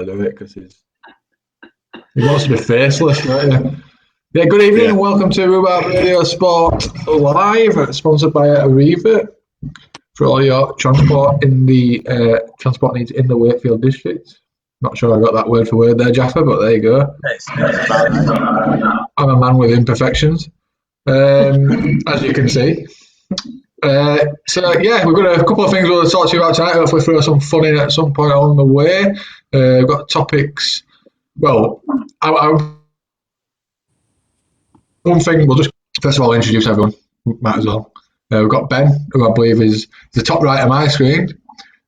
do it because he wants to be faceless, don't he? Yeah, good evening and welcome to Rhubarb Radio Sport Live, sponsored by Arriva for all your transport transport needs in the Wakefield district. Not sure I got that word for word there, Jaffa, but there you go. I'm a man with imperfections, as you can see. So yeah, we've got a couple of things we'll talk to you about tonight. Hopefully throw some fun in at some point along the way. We've got topics. Well, one thing, we'll just first of all introduce everyone. Might as well. We've got Ben, who I believe is the top right of my screen.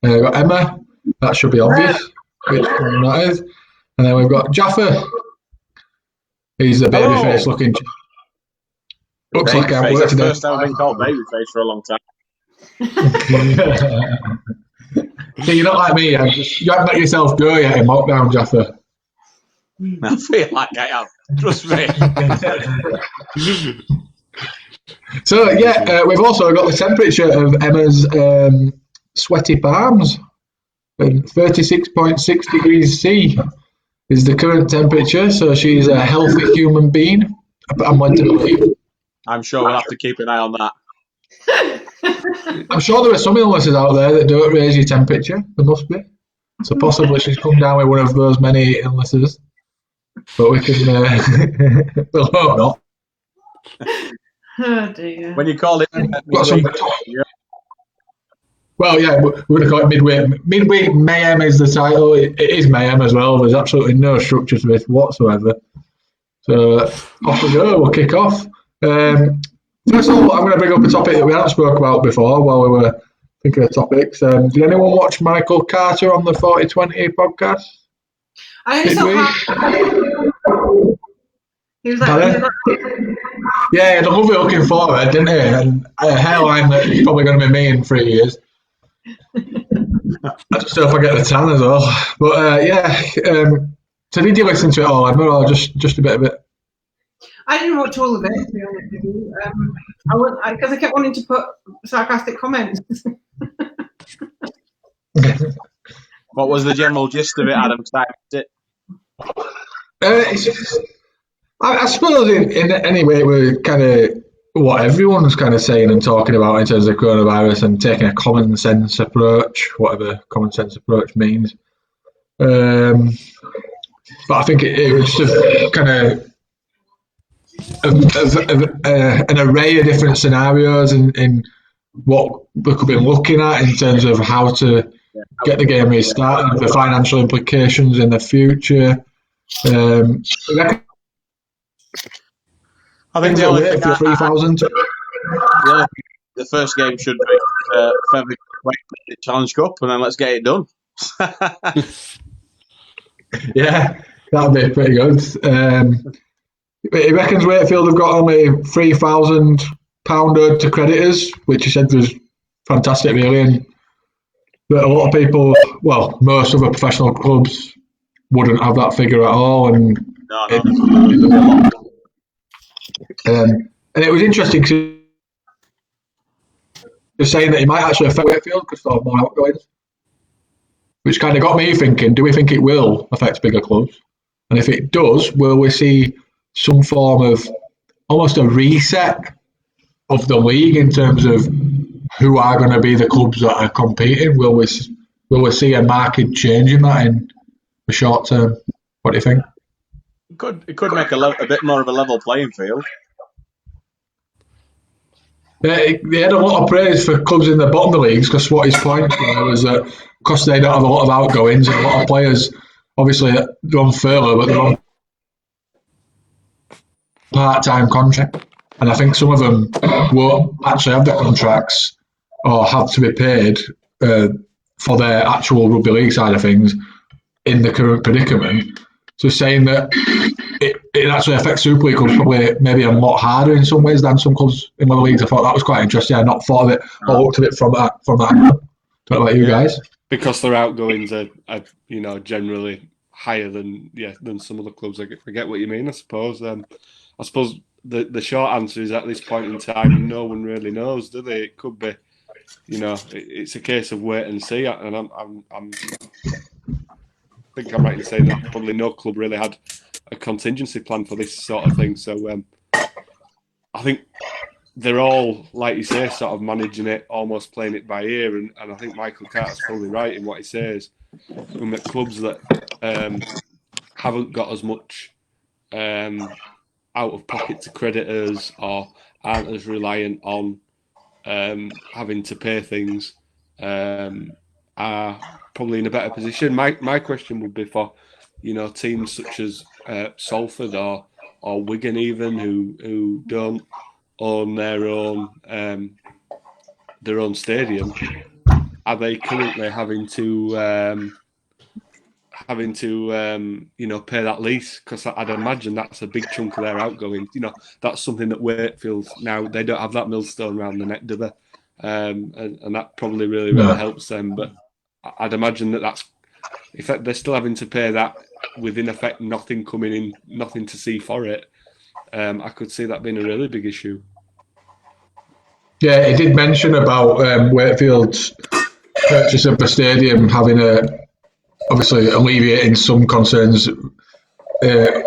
We've got Emma, that should be obvious, which one that is. And then we've got Jaffa. He's the baby-face looking. Looks like I've worked today. First time I've been called babyface for a long time. See, you're not like me. You haven't let yourself go yet in lockdown, Jaffa. I feel like I have. Trust me. So yeah, we've also got the temperature of Emma's sweaty palms. 36.6 degrees C is the current temperature. So she's a healthy human being. I'm led to believe. I'm sure we'll have to keep an eye on that. I'm sure there are some illnesses out there that don't raise your temperature. There must be. So possibly she's come down with one of those many illnesses. But we can, we'll hope not. Oh dear. When you call it well, yeah, we're going to call it Midweek. Midweek Mayhem is the title. It is Mayhem as well. There's absolutely no structure to this whatsoever. So off we go. We'll kick off. First of all, I'm going to bring up a topic that we haven't spoke about before while we were thinking of topics. Did anyone watch Michael Carter on the 4020 podcast? I only saw he was like, yeah, he had a lovely looking forehead, didn't he? And a hairline that he's probably going to be me in 3 years. I just hope I get the tan as well. But so did you listen to it all, Emma, or just a bit of it? I didn't watch all of it, to be honest with you. Because I kept wanting to put sarcastic comments. What was the general gist of it, Adam? I suppose in any way we're kind of what everyone's kind of saying and talking about in terms of coronavirus and taking a common sense approach, whatever common sense approach means. But I think it was just a kind of an array of different scenarios in what we could be looking at in terms of how to get the game restarted, the financial implications in the future. I think the only thing the first game should be Feather Challenge Cup, and then let's get it done. Yeah, that'd be pretty good. He reckons Wakefield have got only £3,000 owed to creditors, which he said was fantastic, really, and that a lot of people, well, most other professional clubs wouldn't have that figure at all, and and it was interesting because he was saying that it might actually affect Wakefield because there are more outgoings, which kind of got me thinking, do we think it will affect bigger clubs? And if it does, will we see some form of almost a reset of the league in terms of who are going to be the clubs that are competing? Will we see a marked change in that in the short term? What do you think? It could make a bit more of a level playing field. They had a lot of praise for clubs in the bottom of the leagues because what his point was that because they don't have a lot of outgoings and a lot of players, obviously they're on furlough, but they're on part-time contract, and I think some of them won't actually have the contracts or have to be paid for their actual rugby league side of things in the current predicament. So saying that it actually affects Super League clubs probably maybe a lot harder in some ways than some clubs in other leagues. I thought that was quite interesting. I not thought of it or looked at it from that. Don't know about you guys. Because their outgoings are generally higher than some other clubs. I get what you mean. I suppose. I suppose the short answer is at this point in time, no one really knows, do they? It could be, it's a case of wait and see. And think I'm right in saying that probably no club really had a contingency plan for this sort of thing. So I think they're all, like you say, sort of managing it, almost playing it by ear. And I think Michael Carter's probably right in what he says. From the clubs that haven't got as much out of pocket to creditors or aren't as reliant on having to pay things are probably in a better position. My question would be for teams such as Salford or Wigan even who don't own their own stadium. Are they currently having to pay that lease? Because I'd imagine that's a big chunk of their outgoing. That's something that Wakefield now, they don't have that millstone around the neck, do they? And that probably really helps them. But I'd imagine that's if they're still having to pay that with in effect nothing coming in, nothing to see for it. I could see that being a really big issue. Yeah, he did mention about Wakefield's purchase of the stadium having obviously alleviating some concerns in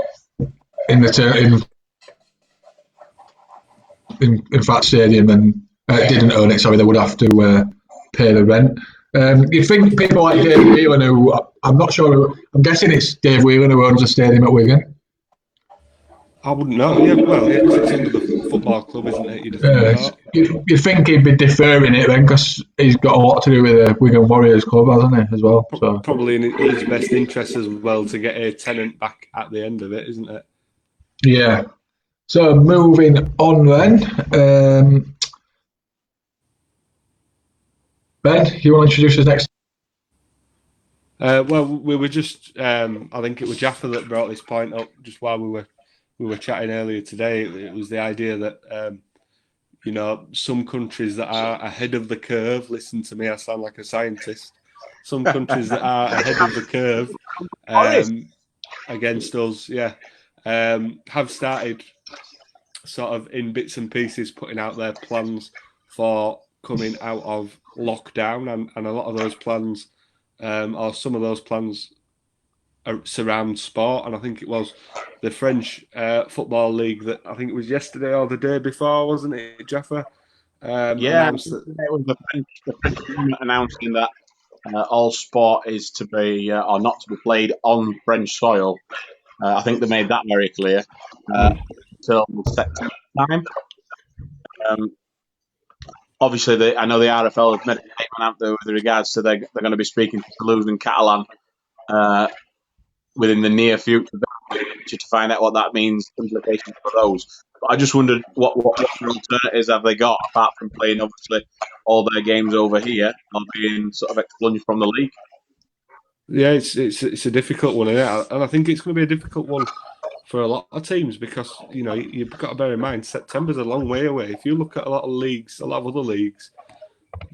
fact stadium, and didn't own it. Sorry, they would have to pay the rent. You think people like Dave Whelan, who I'm not sure, I'm guessing it's Dave Whelan who owns the stadium at Wigan. I wouldn't know. Yeah, well, it's under the football club, isn't it? You'd think he'd be deferring it then, because he's got a lot to do with the Wigan Warriors club, hasn't he, as well? So. Probably in his best interest as well to get a tenant back at the end of it, isn't it? Yeah. So moving on then. Ben, you want to introduce us next? Well, we were just, I think it was Jaffa that brought this point up just while we were chatting earlier today. It was the idea that, some countries that are ahead of the curve, listen to me, I sound like a scientist. Some countries that are ahead of the curve against us, have started sort of in bits and pieces putting out their plans for coming out of lockdown, and a lot of those plans, or some of those plans, surround sport. And I think it was the French Football League that I think it was yesterday or the day before, wasn't it, Jaffa? Announced that it was the French government announcing that all sport is to be or not to be played on French soil. I think they made that very clear until September time. Obviously, I know the RFL have made a statement out there with regards to they're going to be speaking to Toulouse and Catalan within the near future to find out what that means, implications for those. But I just wondered what alternatives have they got apart from playing obviously all their games over here or being sort of expunged from the league. Yeah, it's a difficult one, isn't it? And I think it's going to be a difficult one for a lot of teams because you've got to bear in mind September's a long way away. If you look at a lot of leagues, a lot of other leagues,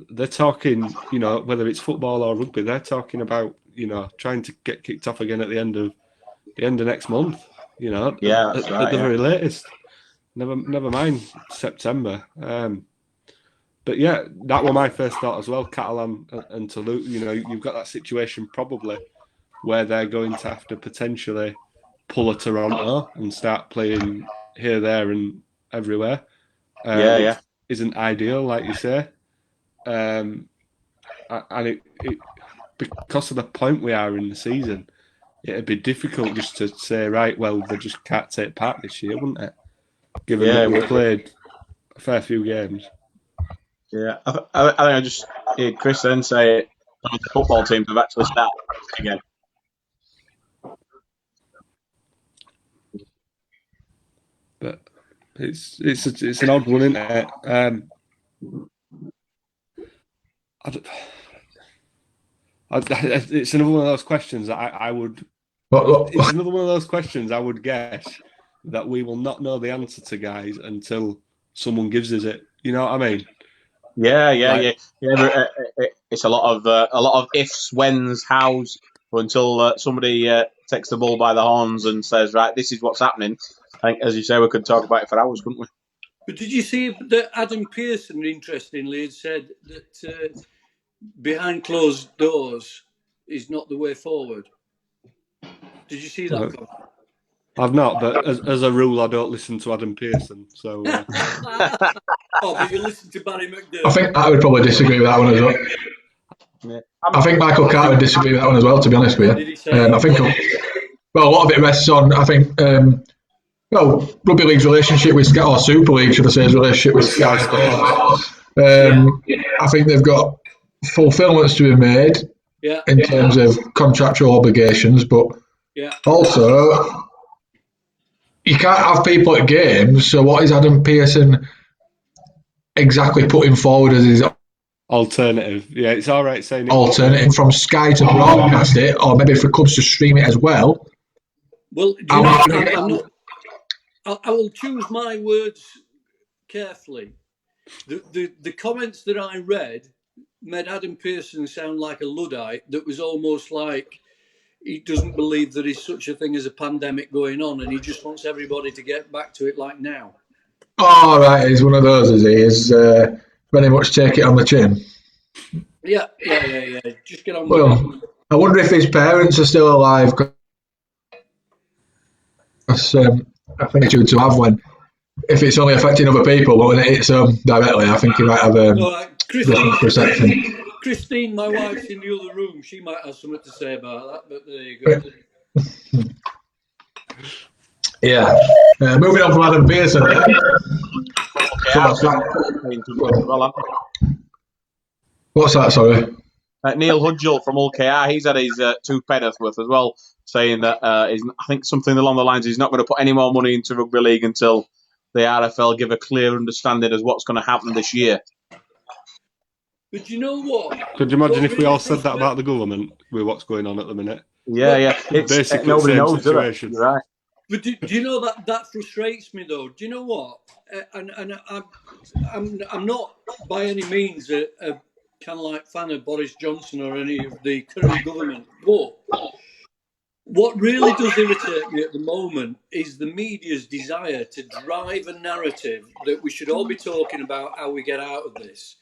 they're talking, whether it's football or rugby, they're talking about trying to get kicked off again at the end of next month. At the very latest. Never mind September. But yeah, that was my first thought as well. Catalan and Toulouse, you've got that situation probably where they're going to have to potentially pull a Toronto and start playing here, there, and everywhere. Which isn't ideal, like you say. And it because of the point we are in the season, it'd be difficult just to say, right, well, they just can't take part this year, wouldn't it? Given that we played a fair few games. Yeah, I think I just heard Chris then say the football teams have actually started again. But it's an odd one, isn't it? It's another one of those questions that I would. It's another one of those questions I would guess that we will not know the answer to, guys, until someone gives us it. You know what I mean? Yeah. It's a lot of ifs, whens, hows, until somebody takes the bull by the horns and says, right, this is what's happening. I think, as you say, we could talk about it for hours, couldn't we? But did you see that Adam Pearson, interestingly, had said that behind closed doors is not the way forward? Did you see that? Colin? I've not, but as a rule, I don't listen to Adam Pearson. So. Oh, but you listen to Barry McDermott. I think I would probably disagree with that one as well. Yeah. I think Michael Carter would disagree with that one as well, to be honest with you. Did he say I think, well, a lot of it rests on, I think, well, Rugby League's relationship with Sky, or Super League, should I say, his relationship with Sky Sports. I think they've got fulfilments to be made in terms of contractual obligations, but also you can't have people at games. So what is Adam Pearson exactly putting forward as his alternative? Yeah, it's all right saying alternative from Sky to broadcast it, or maybe for clubs to stream it as well. Well, do you know, I will choose my words carefully. The comments that I read made Adam Pearson sound like a Luddite that was almost like he doesn't believe there is such a thing as a pandemic going on, and he just wants everybody to get back to it like now. Oh, right, he's one of those, is he? He's very much take it on the chin. Yeah. Just get on with it. I wonder if his parents are still alive. Because I think it's due to have one. If it's only affecting other people, but when it hits them directly, I think he might have a different perception. Christine, my wife's in the other room. She might have something to say about that, but there you go. Yeah. Moving on from Adam Pearson. What's that, sorry? Neil Hudgell from Hull KR, he's had his two penneth worth as well, saying that I think something along the lines, he's not going to put any more money into Rugby League until the RFL give a clear understanding as what's going to happen this year. But you know what? Could you imagine if we all said that about the government with what's going on at the minute? Yeah. It's basically nobody the same knows, situation. You're right. But do you know that frustrates me though? Do you know what? And I'm not by any means a kind of like fan of Boris Johnson or any of the current government, but what really does irritate me at the moment is the media's desire to drive a narrative that we should all be talking about how we get out of this.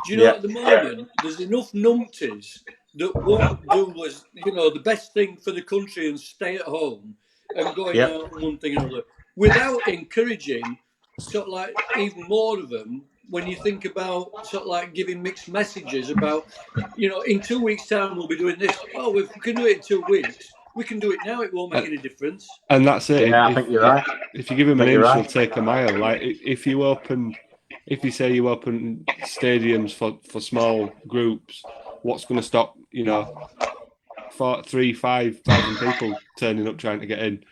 Do you know, at the moment, there's enough numpties that won't do as, the best thing for the country and stay at home and going out on one thing or another, without encouraging sort of like even more of them. When you think about sort of like giving mixed messages about, in 2 weeks' time we'll be doing this. Oh, if we can do it in 2 weeks, we can do it now. It won't make any difference. And that's it. Yeah, I think you're right. If you give him an inch, he'll take a mile. Like if you say you open stadiums for small groups, what's going to stop 3,000-5,000 people turning up trying to get in?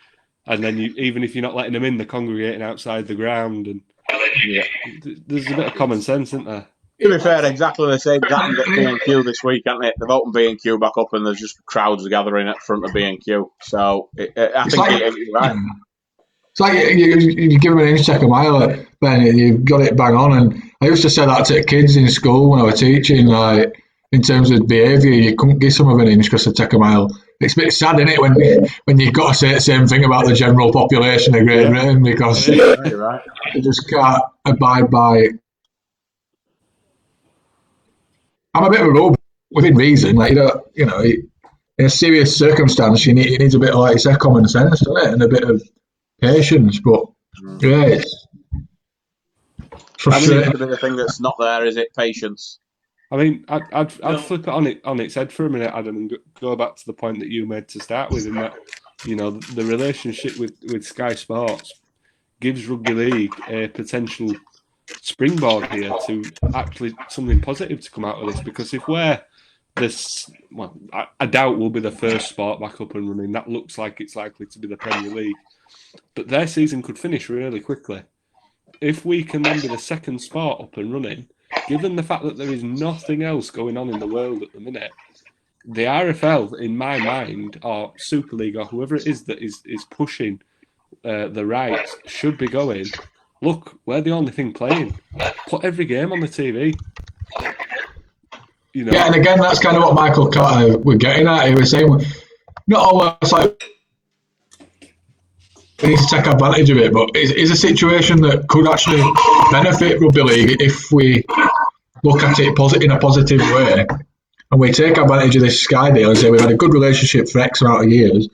And then even if you're not letting them in, they're congregating outside the ground, and there's a bit of common sense, isn't there? To be fair, exactly the same happened at B&Q this week, hasn't it? They've opened B&Q back up, and there's just crowds gathering at front of B&Q. So I think you're right. It's like you give them an inch, take a mile, Ben. You've got it bang on. And I used to say that to kids in school when I was teaching, like in terms of behaviour, you couldn't give some of an inch because they take a mile. It's a bit sad, isn't it, when you've got to say the same thing about the general population of Great Britain, because you're right. You just can't abide by it. I'm a bit of a rule within reason. Like in a serious circumstance, you need a bit of, like you said, common sense, doesn't it, and a bit of patience. But it's frustrating. I mean, the thing that's not there is it patience. I mean, I'd flip it on its head for a minute, Adam, and go back to the point that you made to start with, in that the relationship with Sky Sports gives Rugby League a potential springboard here to actually something positive to come out of this. Because if we're this, I doubt we'll be the first sport back up and running. That looks like it's likely to be the Premier League, but their season could finish really quickly. If we can then be the second sport up and running, given the fact that there is nothing else going on in the world at the minute, the RFL, in my mind, or Super League, or whoever it is that is pushing the rights, should be going, look, we're the only thing playing. Put every game on the TV. Yeah, and again, that's kind of what Michael Carter was getting at. He was saying, not almost like we need to take advantage of it, but it's a situation that could actually benefit Rugby League if we look at it in a positive way, and we take advantage of this Sky deal and say we've had a good relationship for X amount of years.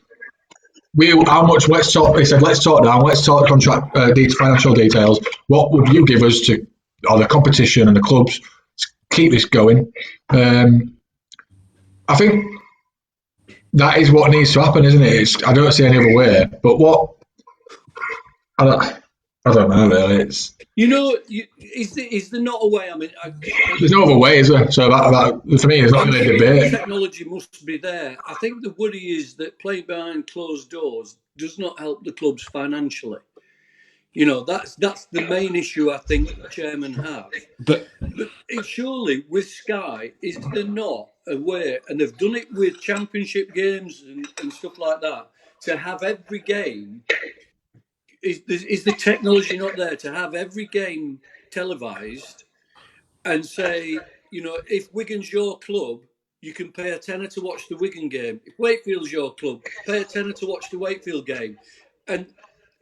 how much? Let's talk. He said, let's talk now. Let's talk contract financial details. What would you give us to, or the competition and the clubs, to keep this going? I think that is what needs to happen, isn't it? I don't see any other way. But what? I don't know really. It's is there not a way? I mean, there's no other way, is there? So that for me, it's not really a debate. Technology must be there. I think the worry is that playing behind closed doors does not help the clubs financially. That's the main issue I think the chairman have. But surely with Sky, is there not a way, and they've done it with championship games and stuff like that, to have every game. Is the technology not there to have every game televised and say, if Wigan's your club, you can pay a tenner to watch the Wigan game. If Wakefield's your club, pay a tenner to watch the Wakefield game. And,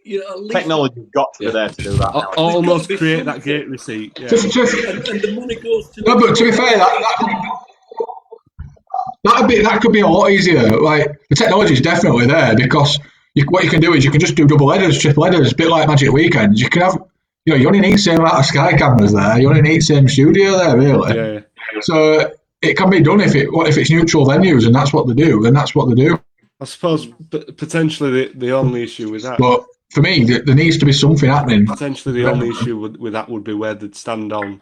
at least... Technology's got to be there to do that. Almost create that gate receipt. Yeah. And the money goes to... No, but to be fair, that could be a lot easier. Like, the technology is definitely there because... what you can do is you can just do double headers, triple headers, a bit like Magic Weekends. You can have, you only need the same amount of Sky cameras there. You only need the same studio there, really. Yeah. So it can be done if it's neutral venues, and that's what they do. Then that's what they do. I suppose potentially the only issue with that. But for me, there needs to be something happening. Potentially the only issue with that would be where they'd stand on,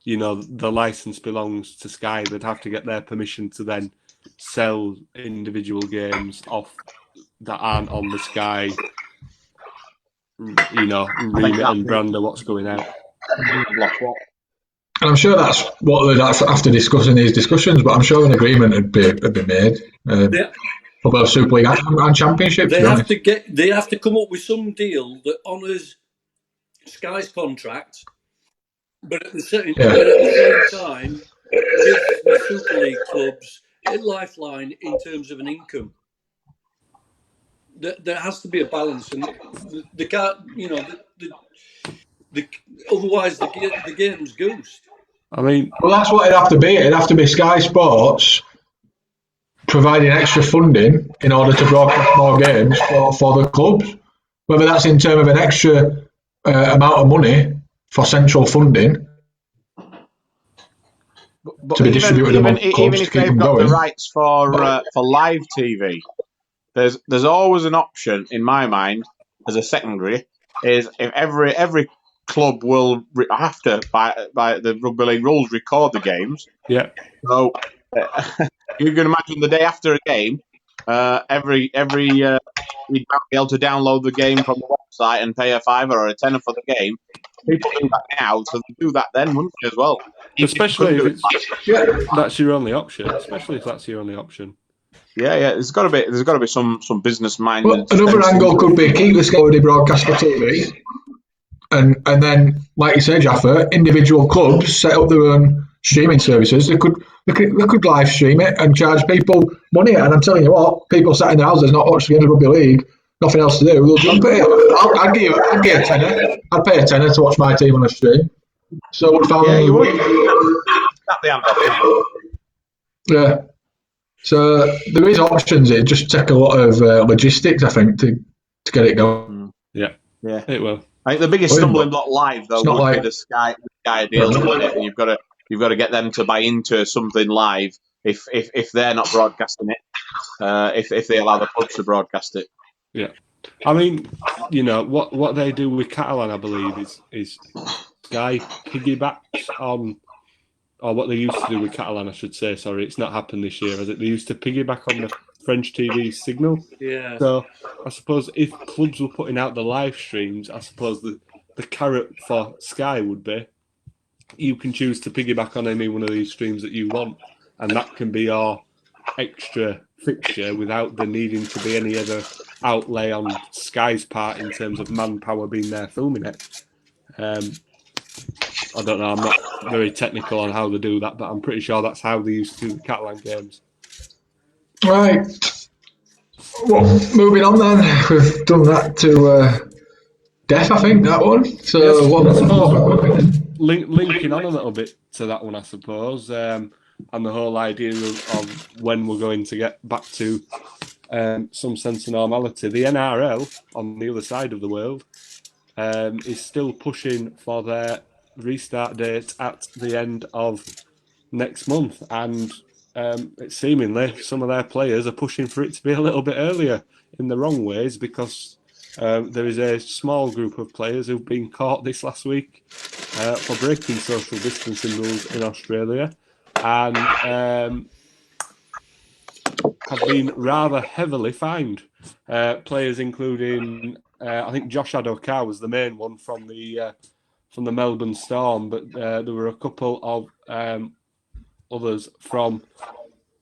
the license belongs to Sky. They'd have to get their permission to then sell individual games off that aren't on the Sky, remit and brand of what's going out. And I'm sure that's what they'd have to discuss in these discussions, but I'm sure an agreement would be made for both Super League and Championship. They have to come up with some deal that honours Sky's contract, but at the same time gives the Super League clubs a lifeline in terms of an income. There has to be a balance, and the can't, otherwise the game's goose. I mean, well, that's what it'd have to be. It'd have to be Sky Sports providing extra funding in order to broadcast more games for the clubs. Whether that's in terms of an extra amount of money for central funding but to be distributed among clubs even to if keep them they've got going. the rights for live TV. There's always an option in my mind as a secondary is if every club will have to by the rugby league rules record the games. Yeah. So you can imagine the day after a game, every you'd be able to download the game from the website and pay a $5 or a $10 for the game. People do that now, so they do that then, wouldn't they, as well? Especially if that's your only option. Especially if that's your only option. Yeah. There's got to be some business minded. Well, another angle could be keep the Sky broadcast for TV, and then, like you said, Jaffa, individual clubs set up their own streaming services. They could live stream it and charge people money. And I'm telling you what, people sat in their houses not watching the end of rugby league, nothing else to do. They'll jump it. I'd give a tenner. I'd pay a tenner to watch my team on a stream. So would yeah, you would. At the end. Yeah. So there is options. It just take a lot of logistics, I think, to get it going. Yeah, it will. I think the biggest stumbling block live though would be the Sky deal. You've got to get them to buy into something live if they're not broadcasting it. If they allow the clubs to broadcast it. Yeah, I mean, what they do with Catalan, I believe, is Sky piggybacks on. Or what they used to do with Catalan, I should say. Sorry, it's not happened this year, has it? They used to piggyback on the French TV signal. Yeah. So I suppose if clubs were putting out the live streams, I suppose the carrot for Sky would be you can choose to piggyback on any one of these streams that you want, and that can be your extra fixture without there needing to be any other outlay on Sky's part in terms of manpower being there filming it. I don't know, I'm not very technical on how they do that, but I'm pretty sure that's how they used to do the Catalan games. Right. Well, moving on then. We've done that to death, I think, that one. So, yes, linking on a little bit to that one, I suppose, and the whole idea of when we're going to get back to some sense of normality. The NRL, on the other side of the world, is still pushing for their restart date at the end of next month, and seemingly some of their players are pushing for it to be a little bit earlier in the wrong ways, because there is a small group of players who've been caught this last week for breaking social distancing rules in Australia, and have been rather heavily fined. Players including, I think Josh Adokar was the main one from the Melbourne Storm, but there were a couple of others from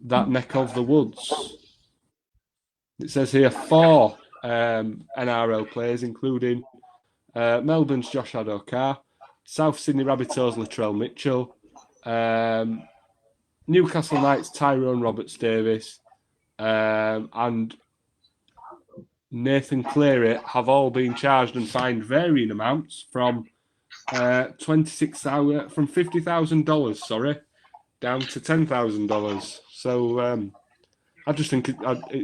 that neck of the woods. It says here 4 NRL players, including Melbourne's Josh Adokar, South Sydney Rabbitohs' Latrell Mitchell, Newcastle Knights' Tyrone Roberts-Davies, and Nathan Cleary have all been charged and fined varying amounts from $50,000, sorry, down to $10,000. So I just think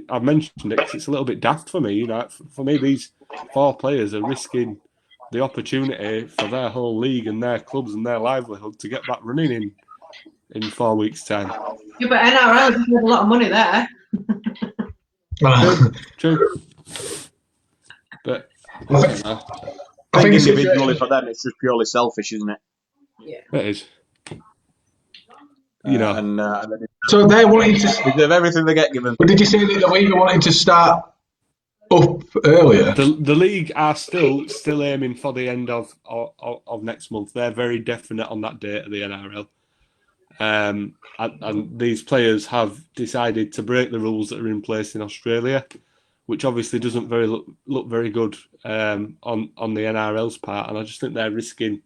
I've mentioned it because it's a little bit daft for me. For me, these 4 players are risking the opportunity for their whole league and their clubs and their livelihood to get back running in 4 weeks' time. Yeah, but NRL has made a lot of money there. True. But I think individually for them, it's just purely selfish, isn't it? Yeah, it is. So they're wanting to. Because of everything they get given. But did you say that the league are wanting to start up earlier? The league are still aiming for the end of next month. They're very definite on that date of the NRL. And these players have decided to break the rules that are in place in Australia, which obviously doesn't look very good on the NRL's part. And I just think they're risking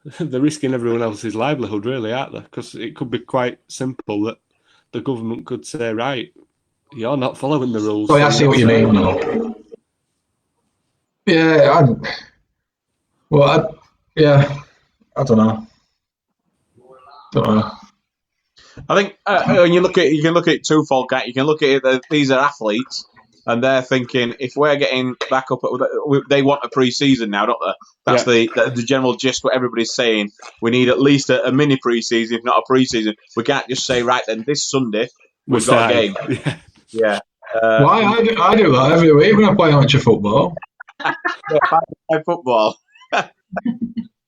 everyone else's livelihood, really, aren't they? Because it could be quite simple that the government could say, right, you're not following the rules. Oh, yeah, I see what you mean, though. Yeah, I don't know. I think when you can look at it twofold. You can look at it that these are athletes, and they're thinking if we're getting back up, they want a pre-season now, don't they? That's the general gist. What everybody's saying, we need at least a mini pre-season, if not a pre-season. We can't just say right then this Sunday we've got a game. Yeah. Why I do that every week when I play amateur football. Football.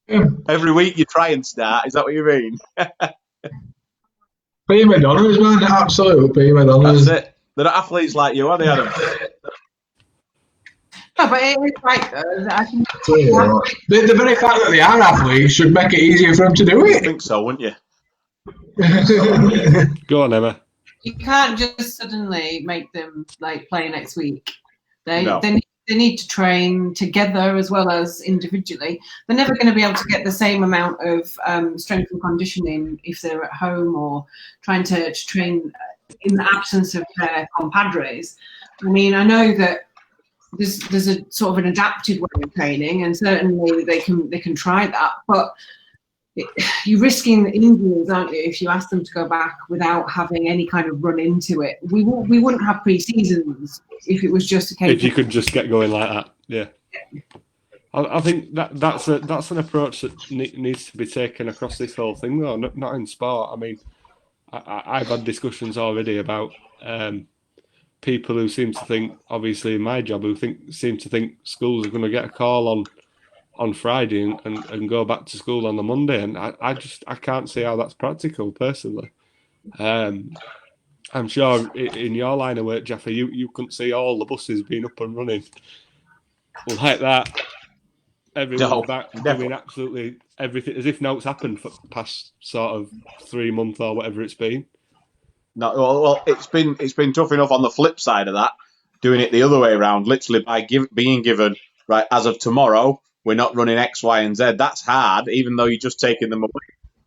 Yeah. Every week you try and start. Is that what you mean? P. McDonald's, man, absolute P. McDonald's. That's it. They're not athletes like you, are they, Adam? No, but it is right though. The very fact that they are athletes should make it easier for them to do I it. think so, wouldn't you? Go on, Emma. You can't just suddenly make them like play next week. They need to train together as well as individually. They're never going to be able to get the same amount of strength and conditioning if they're at home or trying to train in the absence of their compadres. I mean, I know that there's a sort of an adapted way of training, and certainly they can try that, but you're risking injuries, aren't you, if you ask them to go back without having any kind of run into it. We wouldn't have pre-seasons if it was just a case. If you could just get going like that, yeah. I think that's an approach that needs to be taken across this whole thing, though. Not in sport. I mean, I've had discussions already about people who seem to think, obviously in my job, seem to think schools are going to get a call on Friday and go back to school on the Monday, and I can't see how that's practical personally. I'm sure in your line of work, Jaffa, you couldn't see all the buses being up and running like that. Everyone back doing absolutely everything as if nothing's happened for the past sort of 3 months or whatever it's been. No, well, it's been tough enough on the flip side of that, doing it the other way around, literally by being given right as of tomorrow. We're not running X, Y, and Z. That's hard, even though you're just taking them away.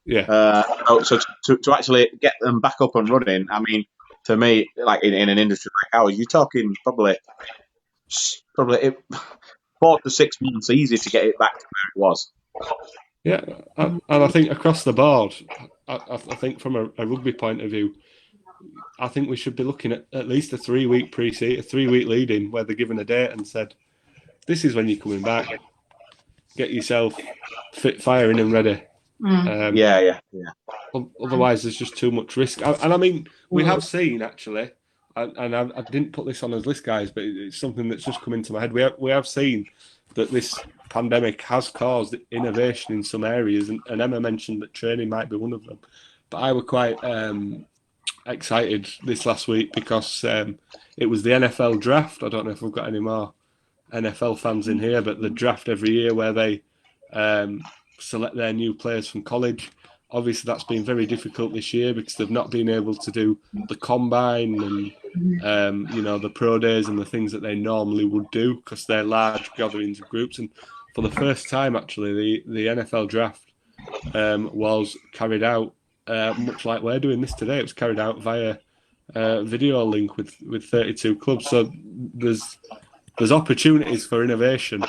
Yeah. So to actually get them back up and running, I mean, to me, like in an industry like ours, you're talking probably 4 to 6 months easy to get it back to where it was. Yeah, and I think across the board, I think from a rugby point of view, I think we should be looking at least a 3-week pre-season, a 3-week lead-in where they're given a date and said, this is when you're coming back. Get yourself fit, firing and ready. Yeah. Otherwise, there's just too much risk. And I mean, we have seen, actually, and I didn't put this on as list, guys, but it's something that's just come into my head. We have seen that this pandemic has caused innovation in some areas, and Emma mentioned that training might be one of them. But I were quite excited this last week because it was the NFL draft. I don't know if we've got any more NFL fans in here, but the draft every year where they select their new players from college. Obviously, that's been very difficult this year because they've not been able to do the combine and the pro days and the things that they normally would do because they're large gatherings of groups. And for the first time, actually, the NFL draft was carried out much like we're doing this today. It was carried out via video link with 32 clubs. So there's opportunities for innovation.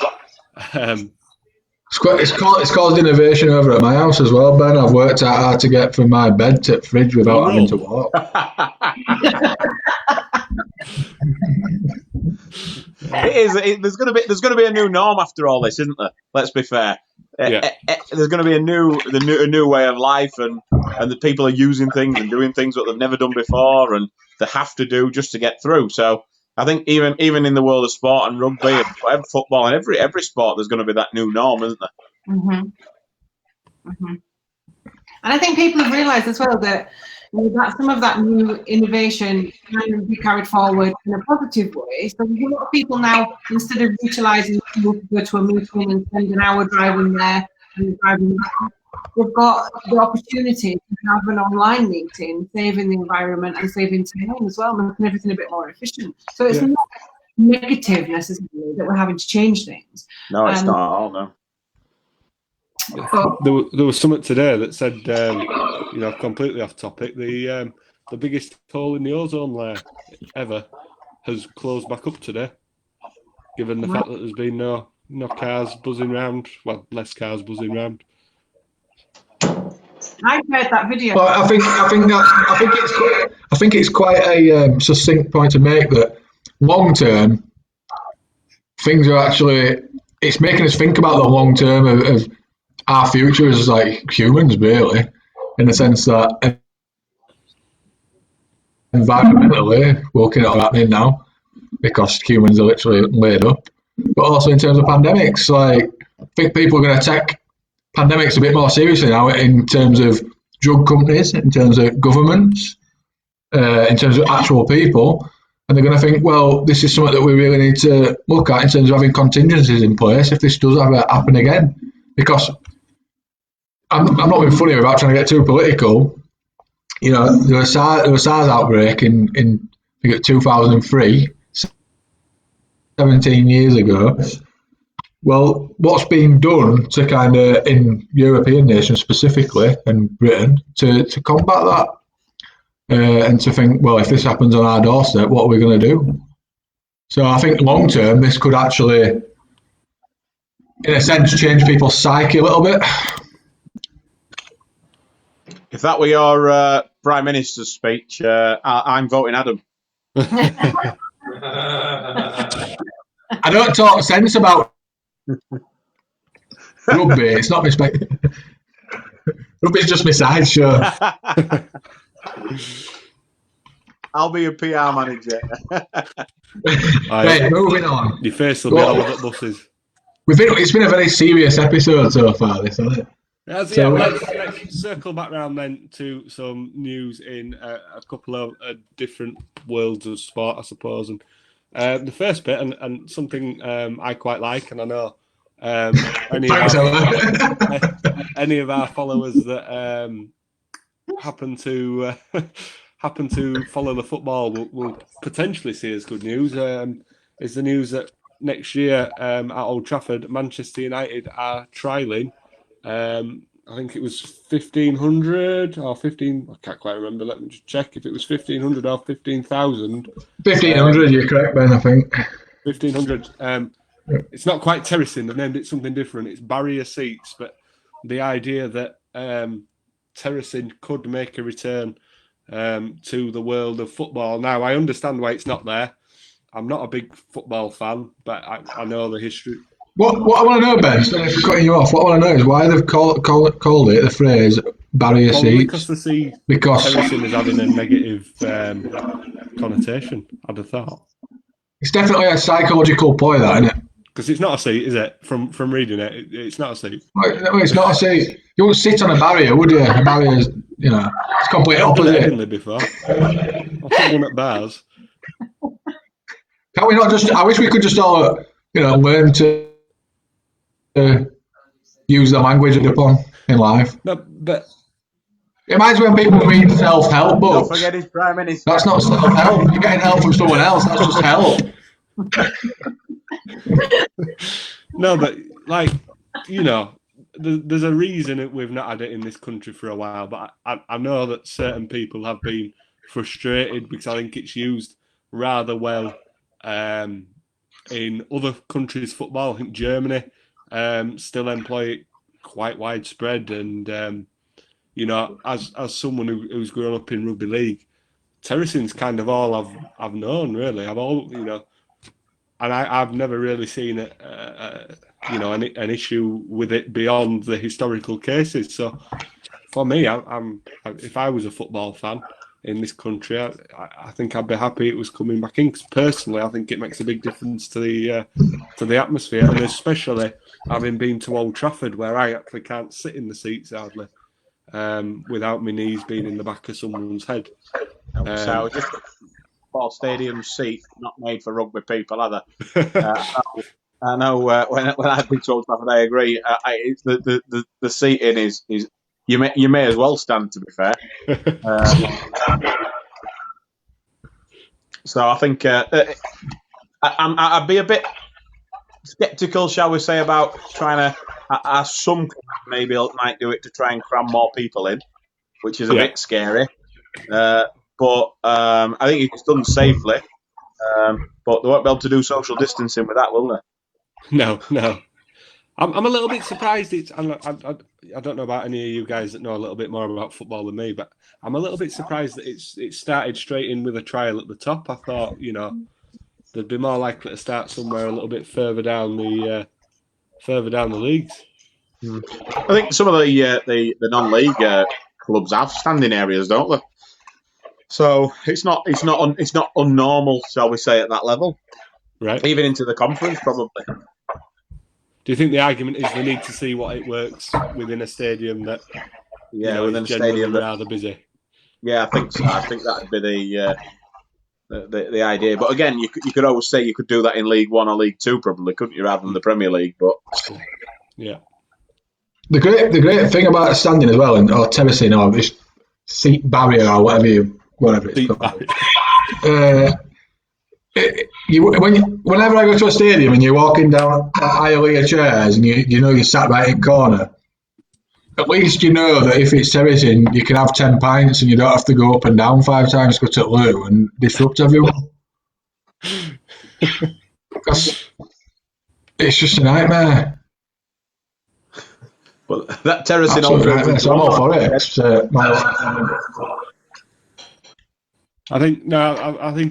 It's caused innovation over at my house as well, Ben. I've worked out how to get from my bed to the fridge without having to walk. There's going to be a new norm after all this, isn't there? Let's be fair. Yeah. There's going to be a new way of life, and the people are using things and doing things that they've never done before, and they have to do just to get through. So I think even in the world of sport and rugby and football and every sport, there's going to be that new norm, isn't there? And I think people have realised as well that that some of that new innovation can be carried forward in a positive way. So there's a lot of people now, instead of utilising to go to a meeting and spend an hour driving there and driving back, we've got the opportunity to have an online meeting, saving the environment and saving time as well, making everything a bit more efficient. So it's not negative necessarily that we're having to change things. No, it's not at all, no. There was something today that said, completely off topic, the biggest hole in the ozone layer ever has closed back up today, given the fact that there's been no cars buzzing round, well, less cars buzzing round. I heard that video. Well, I think it's quite a succinct point to make that long term things are actually, it's making us think about the long term of our future as like humans, really, in the sense that environmentally we're looking at what's happening now because humans are literally laid up, but also in terms of pandemics, like I think people are going to take pandemics a bit more seriously now in terms of drug companies, in terms of governments, in terms of actual people, and they're going to think, well, this is something that we really need to look at in terms of having contingencies in place if this does ever happen again. Because I'm not being funny about trying to get too political. You know, there was a SARS outbreak in I think 2003, 17 years ago. Well, what's been done to kind of, in European nations specifically, and Britain, to combat that? And to think, well, if this happens on our doorstep, what are we going to do? So I think long term, this could actually, in a sense, change people's psyche a little bit. If that were your Prime Minister's speech, I'm voting Adam. I don't talk sense about rugby. It's not my rugby's just my sideshow. I'll be your PR manager. Right, moving on. Your face will be all over buses. It's been a very serious episode so far, this, hasn't it? Let's circle back around then to some news in a couple of different worlds of sport, I suppose. And the first bit, and something I quite like, and I know any of our followers that happen to follow the football will potentially see as good news. Is the news that next year at Old Trafford, Manchester United are trialling. I think it was 1,500 or 15. I can't quite remember. Let me just check if it was 1,500 or 15,000. 1,500, you're correct, Ben. I think 1,500. It's not quite terracing. They've named it something different. It's barrier seats, but the idea that terracing could make a return to the world of football. Now, I understand why it's not there. I'm not a big football fan, but I know the history. What I want to know, Ben, instead of cutting you off, what I want to know is why they've called it the phrase barrier seats. Because they see terracing as having a negative connotation, I'd have thought. It's definitely a psychological ploy, that, isn't it? Because it's not a seat, is it? From reading it, it's not a seat. No, it's not a seat. You wouldn't sit on a barrier, would you? A barrier's, it's completely opposite. I've done it before. I've put one at bars. Can't we not just? I wish we could just all, learn to use the language upon in life. No, but it reminds me when people read self-help books. Don't forget his Prime Minister. That's not self-help. You're getting help from someone else. That's just help. No, but there's a reason that we've not had it in this country for a while. But I know that certain people have been frustrated because I think it's used rather well in other countries' football. I think Germany still employ it quite widespread, and as someone who's grown up in rugby league, terracing's kind of all I've known, really. And I've never really seen an issue with it beyond the historical cases. So for me, if I was a football fan in this country, I think I'd be happy it was coming back in. 'Cause personally, I think it makes a big difference to the atmosphere, and especially having been to Old Trafford, where I actually can't sit in the seats hardly without my knees being in the back of someone's head. So just football stadium seat not made for rugby people, are they? I know when I've been to Old Trafford, I agree. It's the seating is you may as well stand, to be fair. So I think I'd be a bit sceptical, shall we say, about trying to. Some maybe might do it to try and cram more people in, which is a bit scary. But I think it's done safely. But they won't be able to do social distancing with that, will they? No. I'm a little bit surprised. I don't know about any of you guys that know a little bit more about football than me, but I'm a little bit surprised that it started straight in with a trial at the top. I thought, they'd be more likely to start somewhere a little bit further down the leagues. I think some of the non-league clubs have standing areas, don't they? So it's not unnormal, shall we say, at that level. Right. Even into the conference, probably. Do you think the argument is they need to see what it works within a stadium that within is a stadium rather busy? Yeah, I think so. I think that'd be the idea. But again, you could always say you could do that in League One or League Two, probably, couldn't you, rather than the Premier League? But yeah, the great thing about standing as well, or terracing, or this seat barrier, or whatever it's called. Whenever I go to a stadium and you're walking down aisle of chairs and you're sat right in corner, at least you know that if it's terracing, you can have 10 pints and you don't have to go up and down 5 times to go to the loo and disrupt everyone. Because it's just a nightmare. Well, that terracing so I'm all for it. I think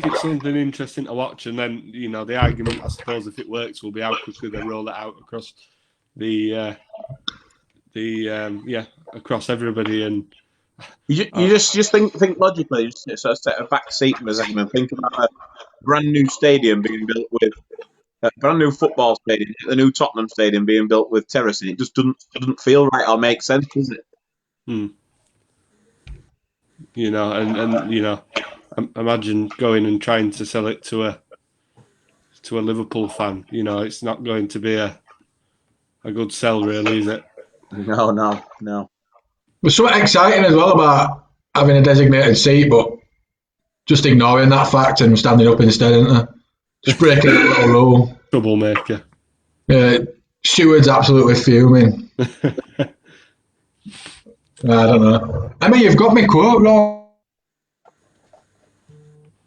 it's something interesting to watch, and then the argument, I suppose, if it works, will be how quickly they roll it out across across everybody. And you just think logically. Just sort of set a back seat for a second and think about a brand new stadium being built with a brand new football stadium, the new Tottenham stadium being built with terracing. It just doesn't feel right or make sense, does it? Imagine going and trying to sell it to a Liverpool fan. It's not going to be a good sell, really, is it? No. There's something exciting as well about having a designated seat, but just ignoring that fact and standing up instead, isn't there? Just breaking a little rule. Troublemaker. Steward's absolutely fuming. I don't know. I mean, you've got me quote wrong.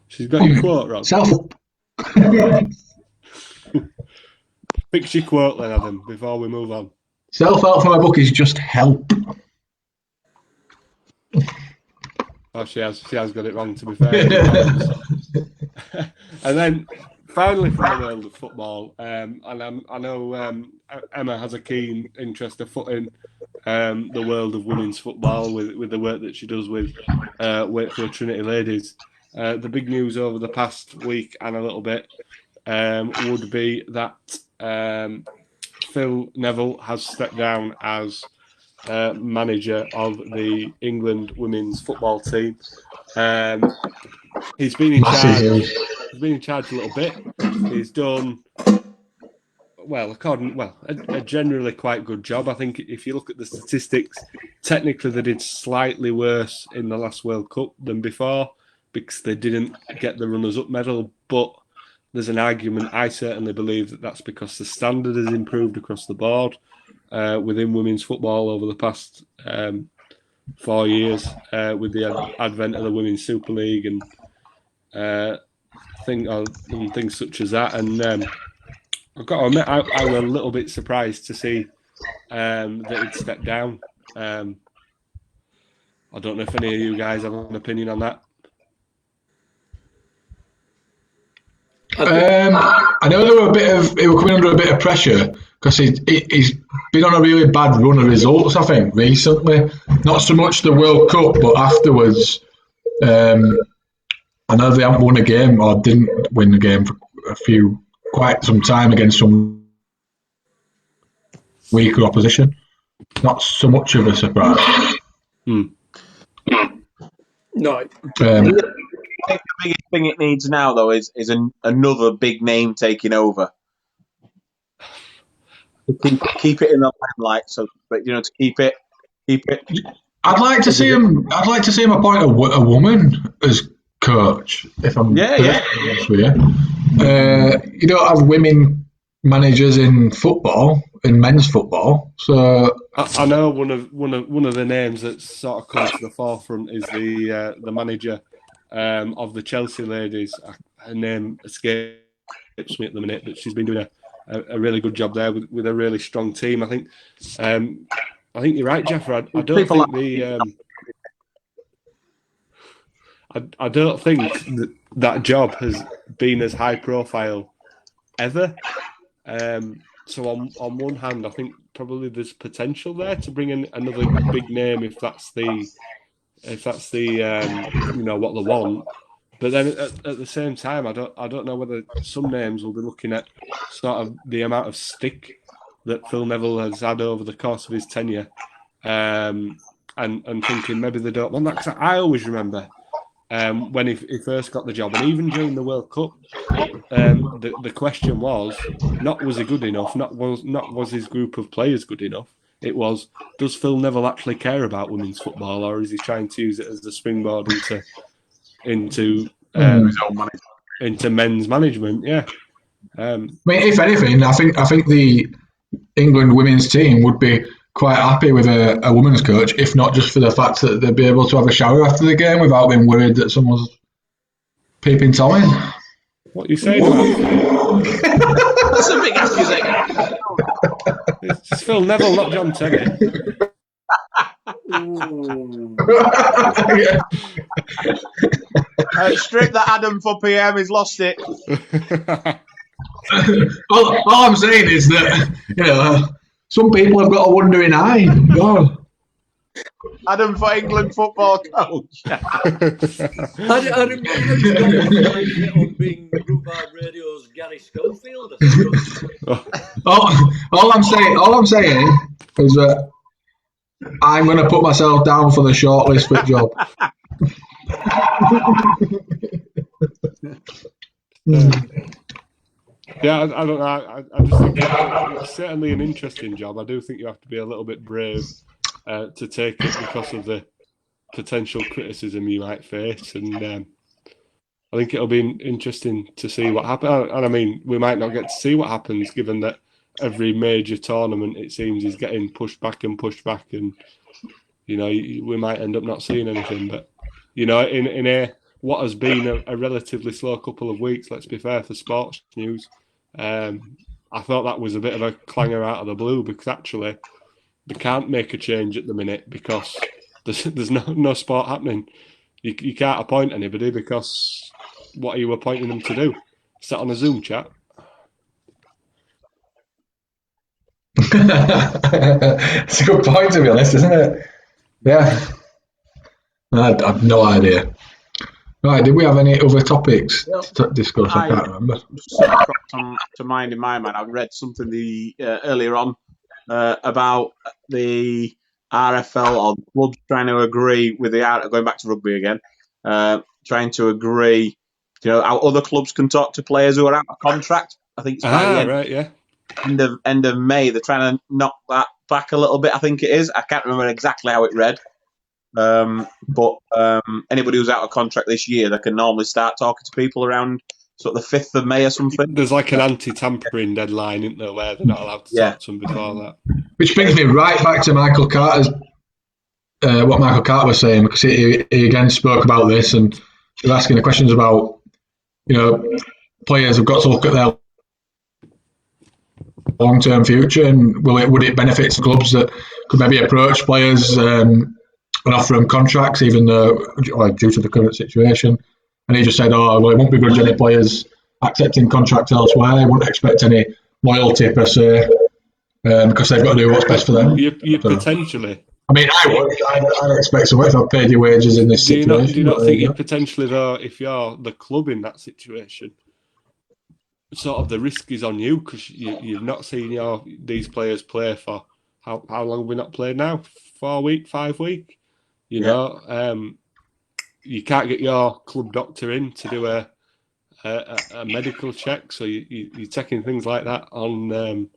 She's got your quote wrong. Fix your quote then, Adam, before we move on. Self-help from a book is just help. Oh, she has got it wrong, to be fair. And then finally from the world of football, and I know Emma has a keen interest afoot in the world of women's football with the work that she does with Wakefield Trinity Ladies. The big news over the past week and a little bit would be that Phil Neville has stepped down as manager of the England women's football team. He's been in charge. He's been in charge a little bit. He's done a generally quite good job. I think if you look at the statistics, technically they did slightly worse in the last World Cup than before because they didn't get the runners-up medal. But there's an argument. I certainly believe that that's because the standard has improved across the board within women's football over the past 4 years with the advent of the Women's Super League and things such as that. And I've got to admit, I was a little bit surprised to see that he'd stepped down. I don't know if any of you guys have an opinion on that. I know they were coming under a bit of pressure because he's been on a really bad run of results, I think, recently. Not so much the World Cup, but afterwards. I know they haven't won a game or didn't win a game for quite some time against some weaker opposition. Not so much of a surprise. No. I think the biggest thing it needs now, though, is another big name taking over. Keep it in the limelight, but to keep it. I'd like to see him. I'd like to see him appoint a woman as coach. If I'm honest with you, you don't have women managers in football, in men's football. So I know one of the names that's sort of come to the forefront is the manager of the Chelsea ladies. Her name escapes me at the minute, but she's been doing a really good job there with a really strong team. I think you're right, Jeff. I don't think that job has been as high profile ever. So on one hand, I think probably there's potential there to bring in another big name if that's the what they want. But then at the same time, I don't know whether some names will be looking at sort of the amount of stick that Phil Neville has had over the course of his tenure, and thinking maybe they don't want that. Because I always remember when he first got the job, and even during the World Cup, the question was not was he good enough, not was his group of players good enough. It was, does Phil Neville actually care about women's football, or is he trying to use it as a springboard into men's management? Yeah. I mean, if anything, I think the England women's team would be quite happy with a women's coach, if not just for the fact that they'd be able to have a shower after the game without being worried that someone's peeping Tom in. What are you saying about? That's a big accusation. It's Phil Neville, not John Terry. Strip that Adam for PM, he's lost it. all I'm saying is that, some people have got a wandering eye. God. Adam for England football coach. Adam on being Rhubarb Radio's Gary Schofield. All I'm saying is that I'm going to put myself down for the shortlist for the job. Yeah, I don't know. I just think it's certainly an interesting job. I do think you have to be a little bit brave to take it because of the potential criticism you might face. And I think it'll be interesting to see what happens. And I mean, we might not get to see what happens given that every major tournament, it seems, is getting pushed back. And, we might end up not seeing anything. But, in what has been a relatively slow couple of weeks, let's be fair, for sports news, I thought that was a bit of a clanger out of the blue because actually they can't make a change at the minute because there's no sport happening. You can't appoint anybody because what are you appointing them to do? Sit on a Zoom chat? It's a good point, to be honest, isn't it? Yeah. I have no idea. Right, did we have any other topics to discuss? I can't remember. To mind in my mind, I read something earlier on about the RFL or the clubs trying to agree with going back to rugby again, trying to agree, how other clubs can talk to players who are out of contract. I think it's by the end of May. They're trying to knock that back a little bit. I think it is. I can't remember exactly how it read. But anybody who's out of contract this year, they can normally start talking to people around sort of the 5th of May or something. There's like an anti-tampering deadline, isn't there, where they're not allowed to talk to them before that. Which brings me right back to Michael Carter's, what Michael Carter was saying, because he again spoke about this, and he was asking the questions about, players have got to look at their long-term future, and would it benefit clubs that could maybe approach players and offer them contracts, even though due to the current situation. And he just said, it won't begrudge any players accepting contracts elsewhere. He wouldn't expect any loyalty per se, because they've got to do what's best for them. You potentially. I mean, I would. I'd expect so if I paid your wages in this situation. Do you not think you potentially, though, if you're the club in that situation, sort of the risk is on you because you've not seen these players play for how long have we not played now? 4 weeks, 5 weeks? You can't get your club doctor in to do a medical check, so you're taking things like that on,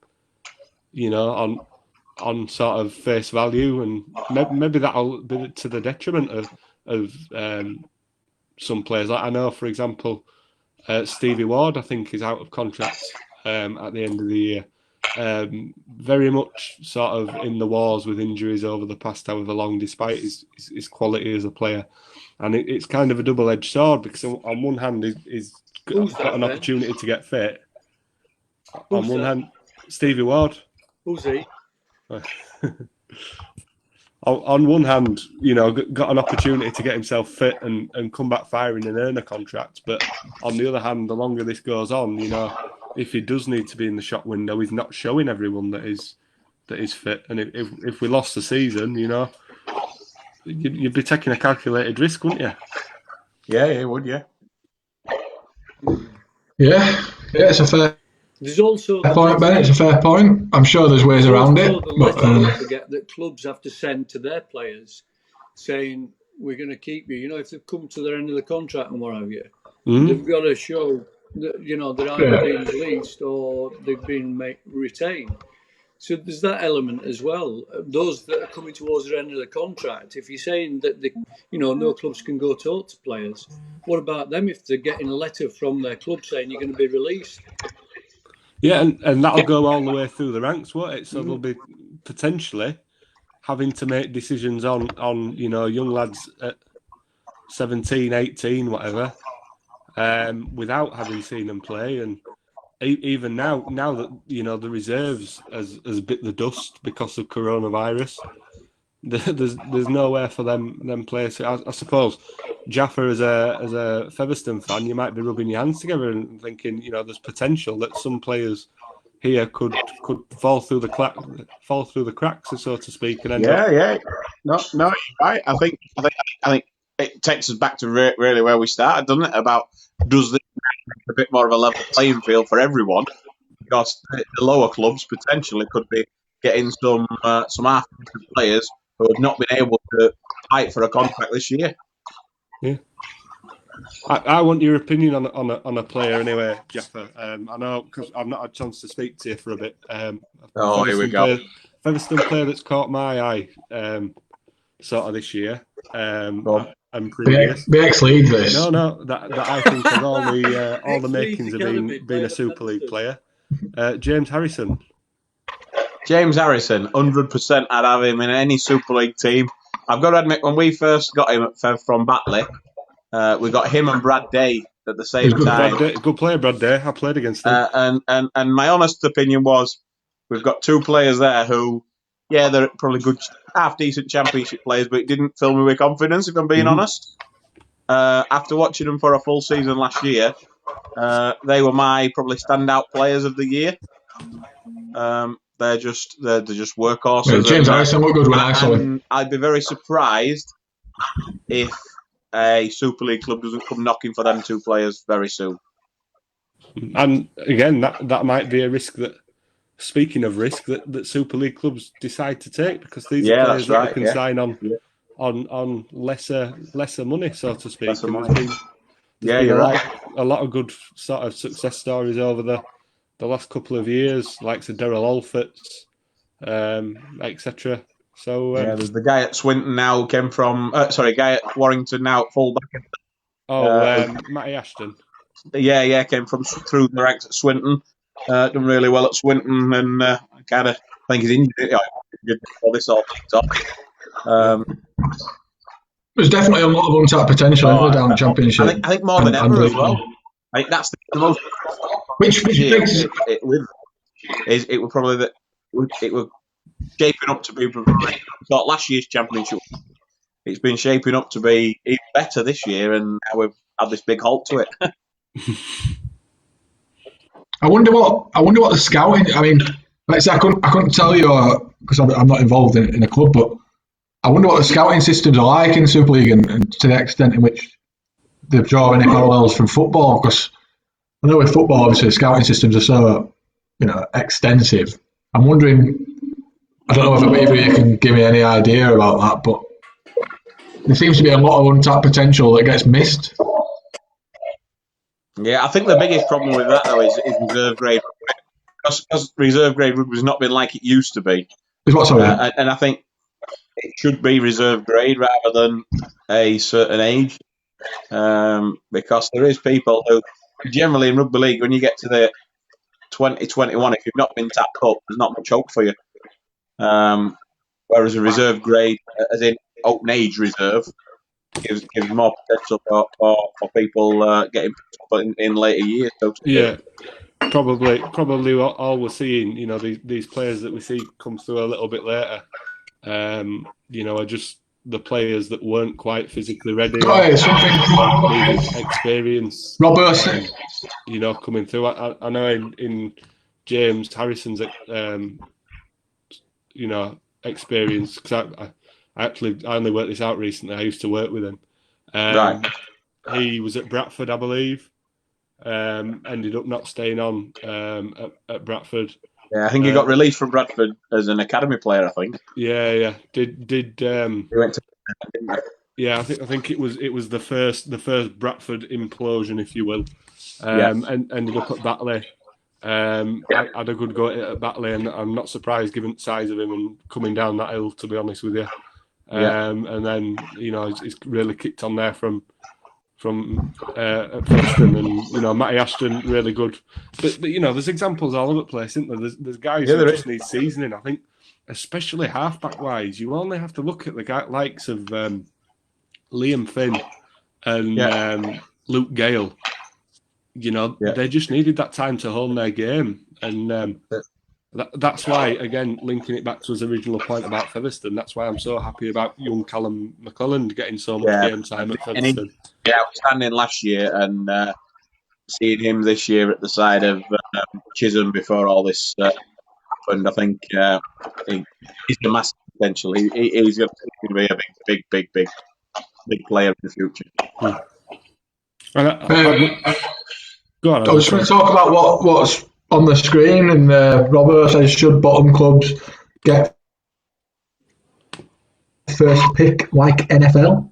on sort of face value, and maybe that'll be to the detriment of some players. Like I know, for example, Stevie Ward, I think, is out of contract at the end of the year. Very much sort of in the wars with injuries over the past however long, despite his quality as a player. And it's kind of a double-edged sword, because on one hand he's got an opportunity to get fit. On one hand, Stevie Ward. Who's he? On one hand, got an opportunity to get himself fit and come back firing and earn a contract. But on the other hand, the longer this goes on, if he does need to be in the shop window, he's not showing everyone that is fit. And if we lost the season, you'd be taking a calculated risk, wouldn't you? Yeah, you would, yeah. Yeah, it's a fair. There's also point, Ben. It's a fair point. I'm sure there's ways around it. But don't forget that clubs have to send to their players saying we're going to keep you. If they've come to their end of the contract and what have you, they've got to show that they're either being released or they've been retained. So there's that element as well. Those that are coming towards the end of the contract, if you're saying that no clubs can go talk to players, what about them if they're getting a letter from their club saying you're going to be released? Yeah, and that'll go all the way through the ranks, won't it? So they'll be potentially having to make decisions on young lads at 17, 18, whatever, without having seen them play. And even now that the reserves has bit the dust because of coronavirus, there's nowhere for them players. I suppose Jaffa, as a Featherstone fan, you might be rubbing your hands together and thinking, there's potential that some players here could fall through the cracks, so to speak. And no, you're right. I think it takes us back to really where we started, doesn't it? About does this make a bit more of a level playing field for everyone? Because the lower clubs potentially could be getting some half-decent players who have not been able to fight for a contract this year. Yeah, I want your opinion on a player anyway, Jaffa. I know because I've not had a chance to speak to you for a bit. Here we go. Featherstone player that's caught my eye, sort of this year. And previous. BX League this. No, that I think has all the makings of being a Super League player. James Harrison. James Harrison, 100%. I'd have him in any Super League team. I've got to admit, when we first got him at Fev from Batley, we got him and Brad Day at the same time. Good player, Brad Day. I played against him. And my honest opinion was, we've got two players there who, they're probably good, half-decent championship players, but it didn't fill me with confidence, if I'm being honest. after watching them for a full season last year, they were my probably standout players of the year. They're just workhorses. Yeah, James Harrison looked good when I saw him. I'd be very surprised if a Super League club doesn't come knocking for them two players very soon. And again, that might be a risk that, speaking of risk, that Super League clubs decide to take, because these are players that they can sign on lesser money, so to speak. There's been a lot of good sort of success stories over the last couple of years, like Daryl Alfords, etc. So there's the guy at Swinton now came from. Guy at Warrington now at fullback. Matty Ashton. Came from through the ranks at Swinton. Done really well at Swinton, and kind of think he's injured. This all There's definitely a lot of untapped potential down the Championship. I think more than ever as well. I think that's the most. It were probably that it was shaping up to be. I thought last year's Championship, it's been shaping up to be even better this year, and now we've had this big halt to it. I wonder what the scouting. I mean, like I said, I couldn't tell you because I'm not involved in a club, but I wonder what the scouting systems are like in Super League, and to the extent in which they draw any parallels from football. Because I know with football, obviously, scouting systems are so extensive. I'm wondering. I don't know if either of you can give me any idea about that, but there seems to be a lot of untapped potential that gets missed. Yeah, I think the biggest problem with that, though, is reserve grade. Because reserve grade rugby has not been like it used to be. And I think it should be reserve grade rather than a certain age. Because there is people who, generally in rugby league, when you get to the 2021, if you've not been tapped up, there's not much hope for you. Whereas a reserve grade, as in open age reserve, gives more potential for people getting in later years. So probably all we're seeing, these players that we see come through a little bit later, are just the players that weren't quite physically ready. Needed experience. Robertson, coming through. I know in James Harrison's, experience, because I only worked this out recently. I used to work with him. Right. He was at Bradford, I believe. Ended up not staying on at Bradford. Yeah, I think he got released from Bradford as an academy player. I think. Yeah. Did he went to? Yeah, I think it was the first Bradford implosion, if you will. And ended up at Batley. I had a good go at it at Batley, and I'm not surprised given the size of him and coming down that hill, to be honest with you. And then he's really kicked on there from Preston, and Matty Ashton really good. But there's examples all over the place, isn't there? There's guys who just need seasoning. I think, especially halfback wise, you only have to look at the likes of Liam Finn and Luke Gale. They just needed that time to hone their game, and that's why, again, linking it back to his original point about Featherstone, that's why I'm so happy about young Callum McCullen getting so much game time at Featherstone. Outstanding last year, and seeing him this year at the side of Chisholm before all this happened, I think he's a massive potential. He's going to be a big player in the future. Go on. I was going to talk about what's on the screen, and Robert says, should bottom clubs get first pick like NFL?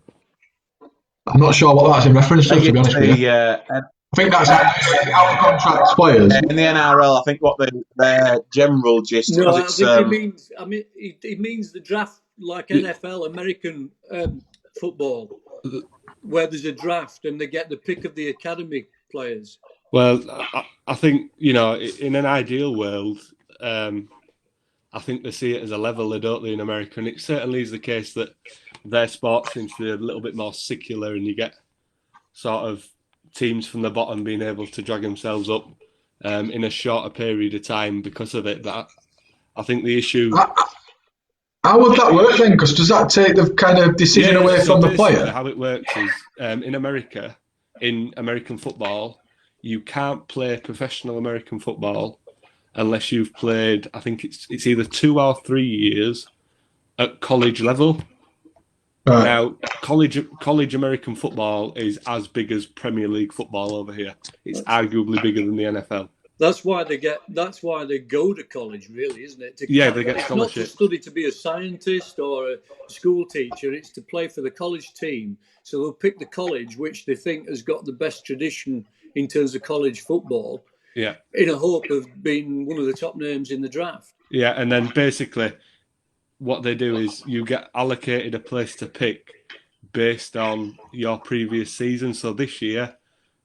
I'm not sure what that's in reference to be honest with you. I think that's out of contract players. In the NRL, I think what their general gist. No, I think it means the draft like NFL, American football, where there's a draft and they get the pick of the academy players. Well, I think, in an ideal world, I think they see it as a level, don't they, in America? And it certainly is the case that their sport seems to be a little bit more secular, and you get sort of teams from the bottom being able to drag themselves up in a shorter period of time because of it. But I think the issue How would that work then? Because does that take the kind of decision away so from the basically player? How it works is in America, in American football, you can't play professional American football unless you've played, I think it's either 2 or 3 years at college level. Right. Now, college American football is as big as Premier League football over here. It's arguably bigger than the NFL. That's why they go to college, really, isn't it? They get It's not scholarship. to study to be a scientist or a school teacher. It's to play for the college team. So they'll pick the college which they think has got the best tradition in terms of college football. Yeah. In a hope of being one of the top names in the draft. Yeah, and then basically what they do is you get allocated a place to pick based on your previous season. So this year,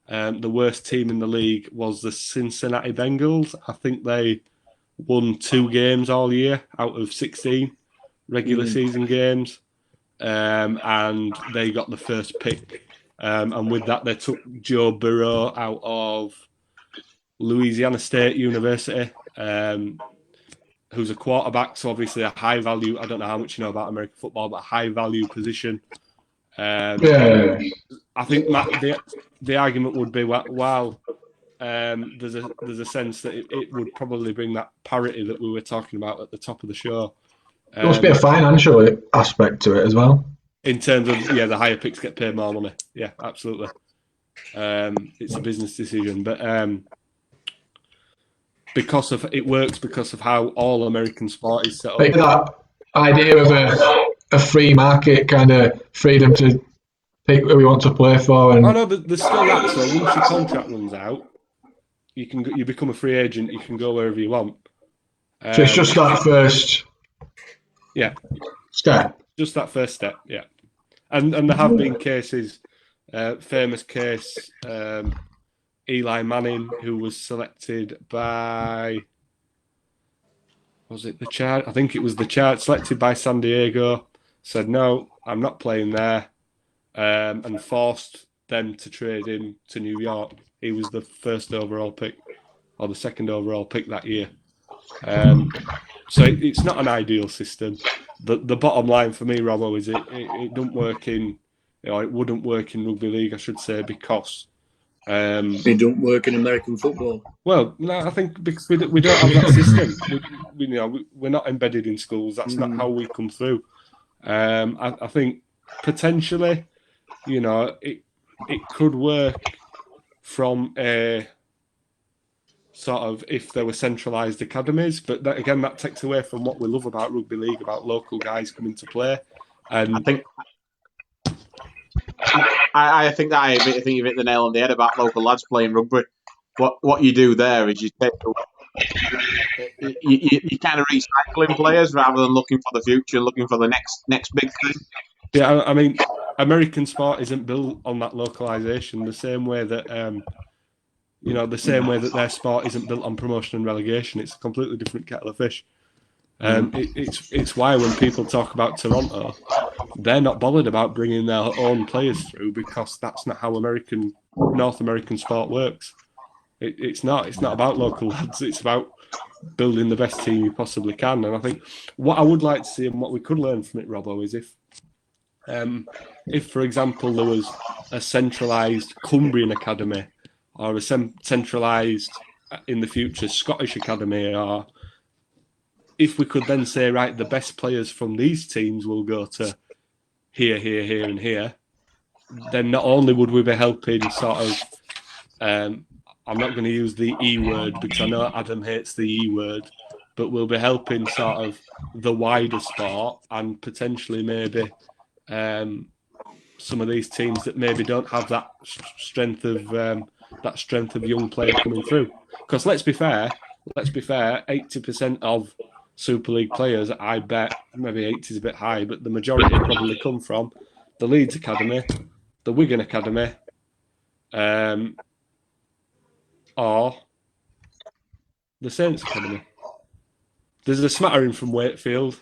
the worst team in the league was the Cincinnati Bengals. I think they won 2 games all year out of 16 regular season games. And they got the first pick. And with that, they took Joe Burrow out of Louisiana State University, who's a quarterback, so obviously a high value. I don't know how much you know about American football, but a high value position. I think, Matt, the argument would be, wow, there's a sense that it would probably bring that parity that we were talking about at the top of the show. There must be a financial aspect to it as well. In terms of, the higher picks get paid more money. Yeah, absolutely. It's a business decision, but because of how all American sport is set up. Like that idea of a free market, kind of freedom to pick who we want to play for. And... Oh no, there's still that. So once your contract runs out, you become a free agent. You can go wherever you want. So it's just that first, step. Just that first step, yeah. And there have been cases, famous case. Eli Manning, who was selected by, was it the Chargers? I think it was the Chargers, selected by San Diego, said, no, I'm not playing there, and forced them to trade him to New York. He was the first overall pick, or the second overall pick that year. So it's not an ideal system. The bottom line for me, Robbo, is it don't work in, it wouldn't work in rugby league, I should say, because It don't work in American football. Well, no, I think because we don't have that system. We're not embedded in schools. That's not how we come through. I think potentially, it could work from a sort of if there were centralised academies, but that takes away from what we love about rugby league, about local guys coming to play. And I think you've hit the nail on the head about local lads playing rugby. What you do there is you kind of recycling players rather than looking for the future, looking for the next big thing. Yeah, I mean, American sport isn't built on that localization the same way that their sport isn't built on promotion and relegation. It's a completely different kettle of fish. It's why when people talk about Toronto, they're not bothered about bringing their own players through, because that's not how North American sport works. It's not about local lads. It's about building the best team you possibly can. And I think what I would like to see, and what we could learn from it, Robbo, is if for example there was a centralised Cumbrian academy, or a centralised in the future Scottish academy, or if we could then say, right, the best players from these teams will go to here, here, here, and here, then not only would we be helping sort of, I'm not going to use the E word because I know Adam hates the E word, but we'll be helping sort of the wider sport, and potentially maybe some of these teams that maybe don't have that strength of young player coming through. Because let's be fair, 80% of Super League players, I bet, maybe 80 is a bit high, but the majority probably come from the Leeds Academy, the Wigan Academy, or the Saints Academy. There's a smattering from Wakefield.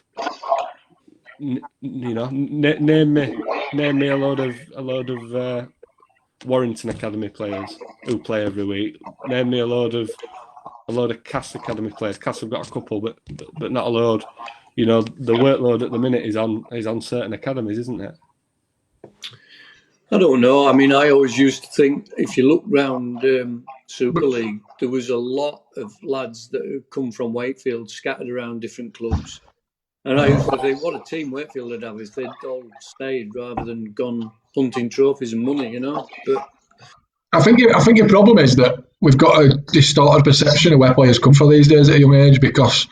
Name me a load of Warrington Academy players who play every week. Name me a load of Cass Academy players. Cass have got a couple, but not a load. you know, the workload at the minute is on certain academies, isn't it? I don't know. I mean, I always used to think if you look round Super League, there was a lot of lads that had come from Wakefield scattered around different clubs. And I used to think, what a team Wakefield would have if they'd all stayed rather than gone hunting trophies and money, you know. But I think your problem is that we've got a distorted perception of where players come from these days at a young age, because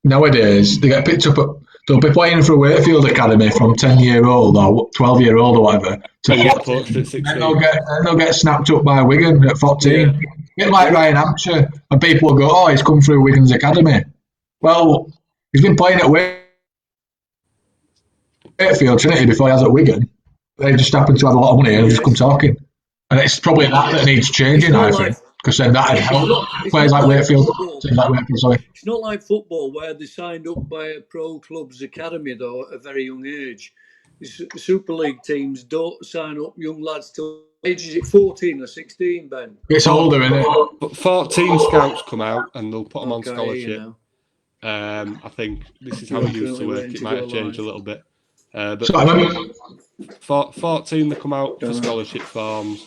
nowadays they get picked up at, they'll be playing for a Wakefield academy from 10-year-old or 12-year-old or whatever to get poached at 16. They'll get snapped up by Wigan at 14. Get like Ryan Hampshire, and people will go, "Oh, he's come through Wigan's academy." Well, he's been playing at Wakefield Trinity before he has at Wigan. They just happen to have a lot of money and just come talking. And it's probably that needs changing, I think, because then that'd help players like Wakefield. It's not like football where they signed up by a pro club's academy, though, at a very young age. Super League teams don't sign up young lads till age, is it 14 or 16, Ben? It's older, isn't it? But 14 scouts come out and they'll put them on scholarship. I think this is how it used to work. It might have changed a little bit. But 14 they come out for scholarship forms.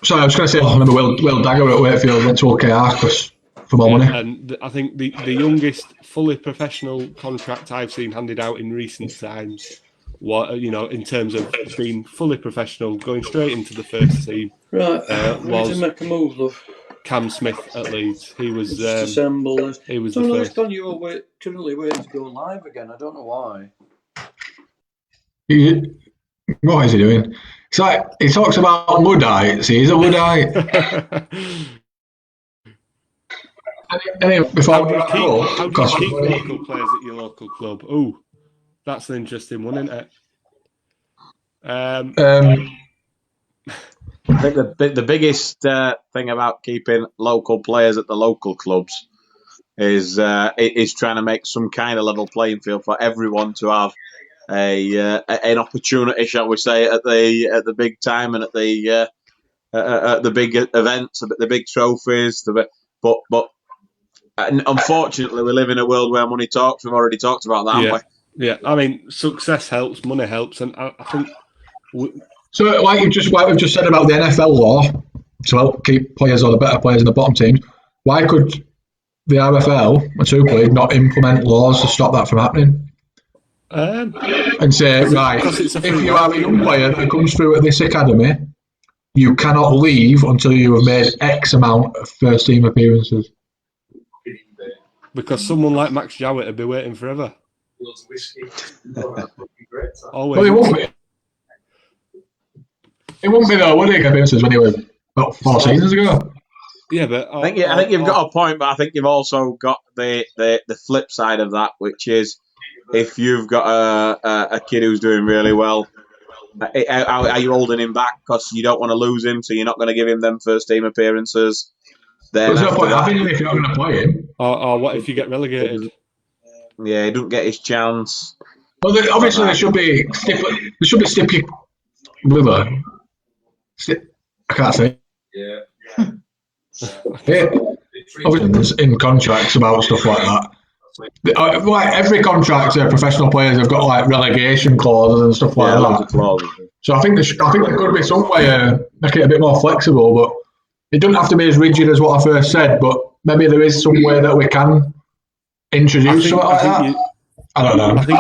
Sorry, I was going to say, I remember Will Dagger at Wakefield went to OKR for more money. And I think the youngest fully professional contract I've seen handed out in recent times, in terms of being fully professional, going straight into the first team, was to make a move, love. Cam Smith at Leeds. He was assemble. He was the first. first. You're currently waiting to go live again. I don't know why. What is he doing? It's like he talks about Luddite. See, he's a Luddite. Anyway, before how do you keep local players at your local club? Oh, that's an interesting one, isn't it? I think the biggest thing about keeping local players at the local clubs is trying to make some kind of level playing field for everyone to have an opportunity, shall we say, at the big time and at the big events, the big trophies. But unfortunately, we live in a world where money talks. We've already talked about that, haven't we? Yeah, I mean, success helps, money helps, and I think. So, like we've just said about the NFL law to help keep players or the better players in the bottom teams, why could the RFL and Super League not implement laws to stop that from happening? And say, right, if you have a young player that comes through at this academy, you cannot leave until you have made X amount of first team appearances. Because someone like Max Jowett would be waiting forever. Well, he won't be. It won't be though, would he? Appearances when he was about 4 seasons ago. Yeah, but I think you've got a point, but I think you've also got the flip side of that, which is if you've got a kid who's doing really well, are you holding him back because you don't want to lose him, so you're not going to give him them first team appearances? Then there's no point having him if you're not going to play him. Or what if you get relegated? Yeah, he doesn't get his chance. Well, obviously there should be I can't say. Yeah. Obviously, in contracts about stuff like that. Like every contract, professional players have got like relegation clauses and stuff like that. So I think there could be some way of making it a bit more flexible, but it doesn't have to be as rigid as what I first said. But maybe there is some way that we can introduce something like that. I don't know. I think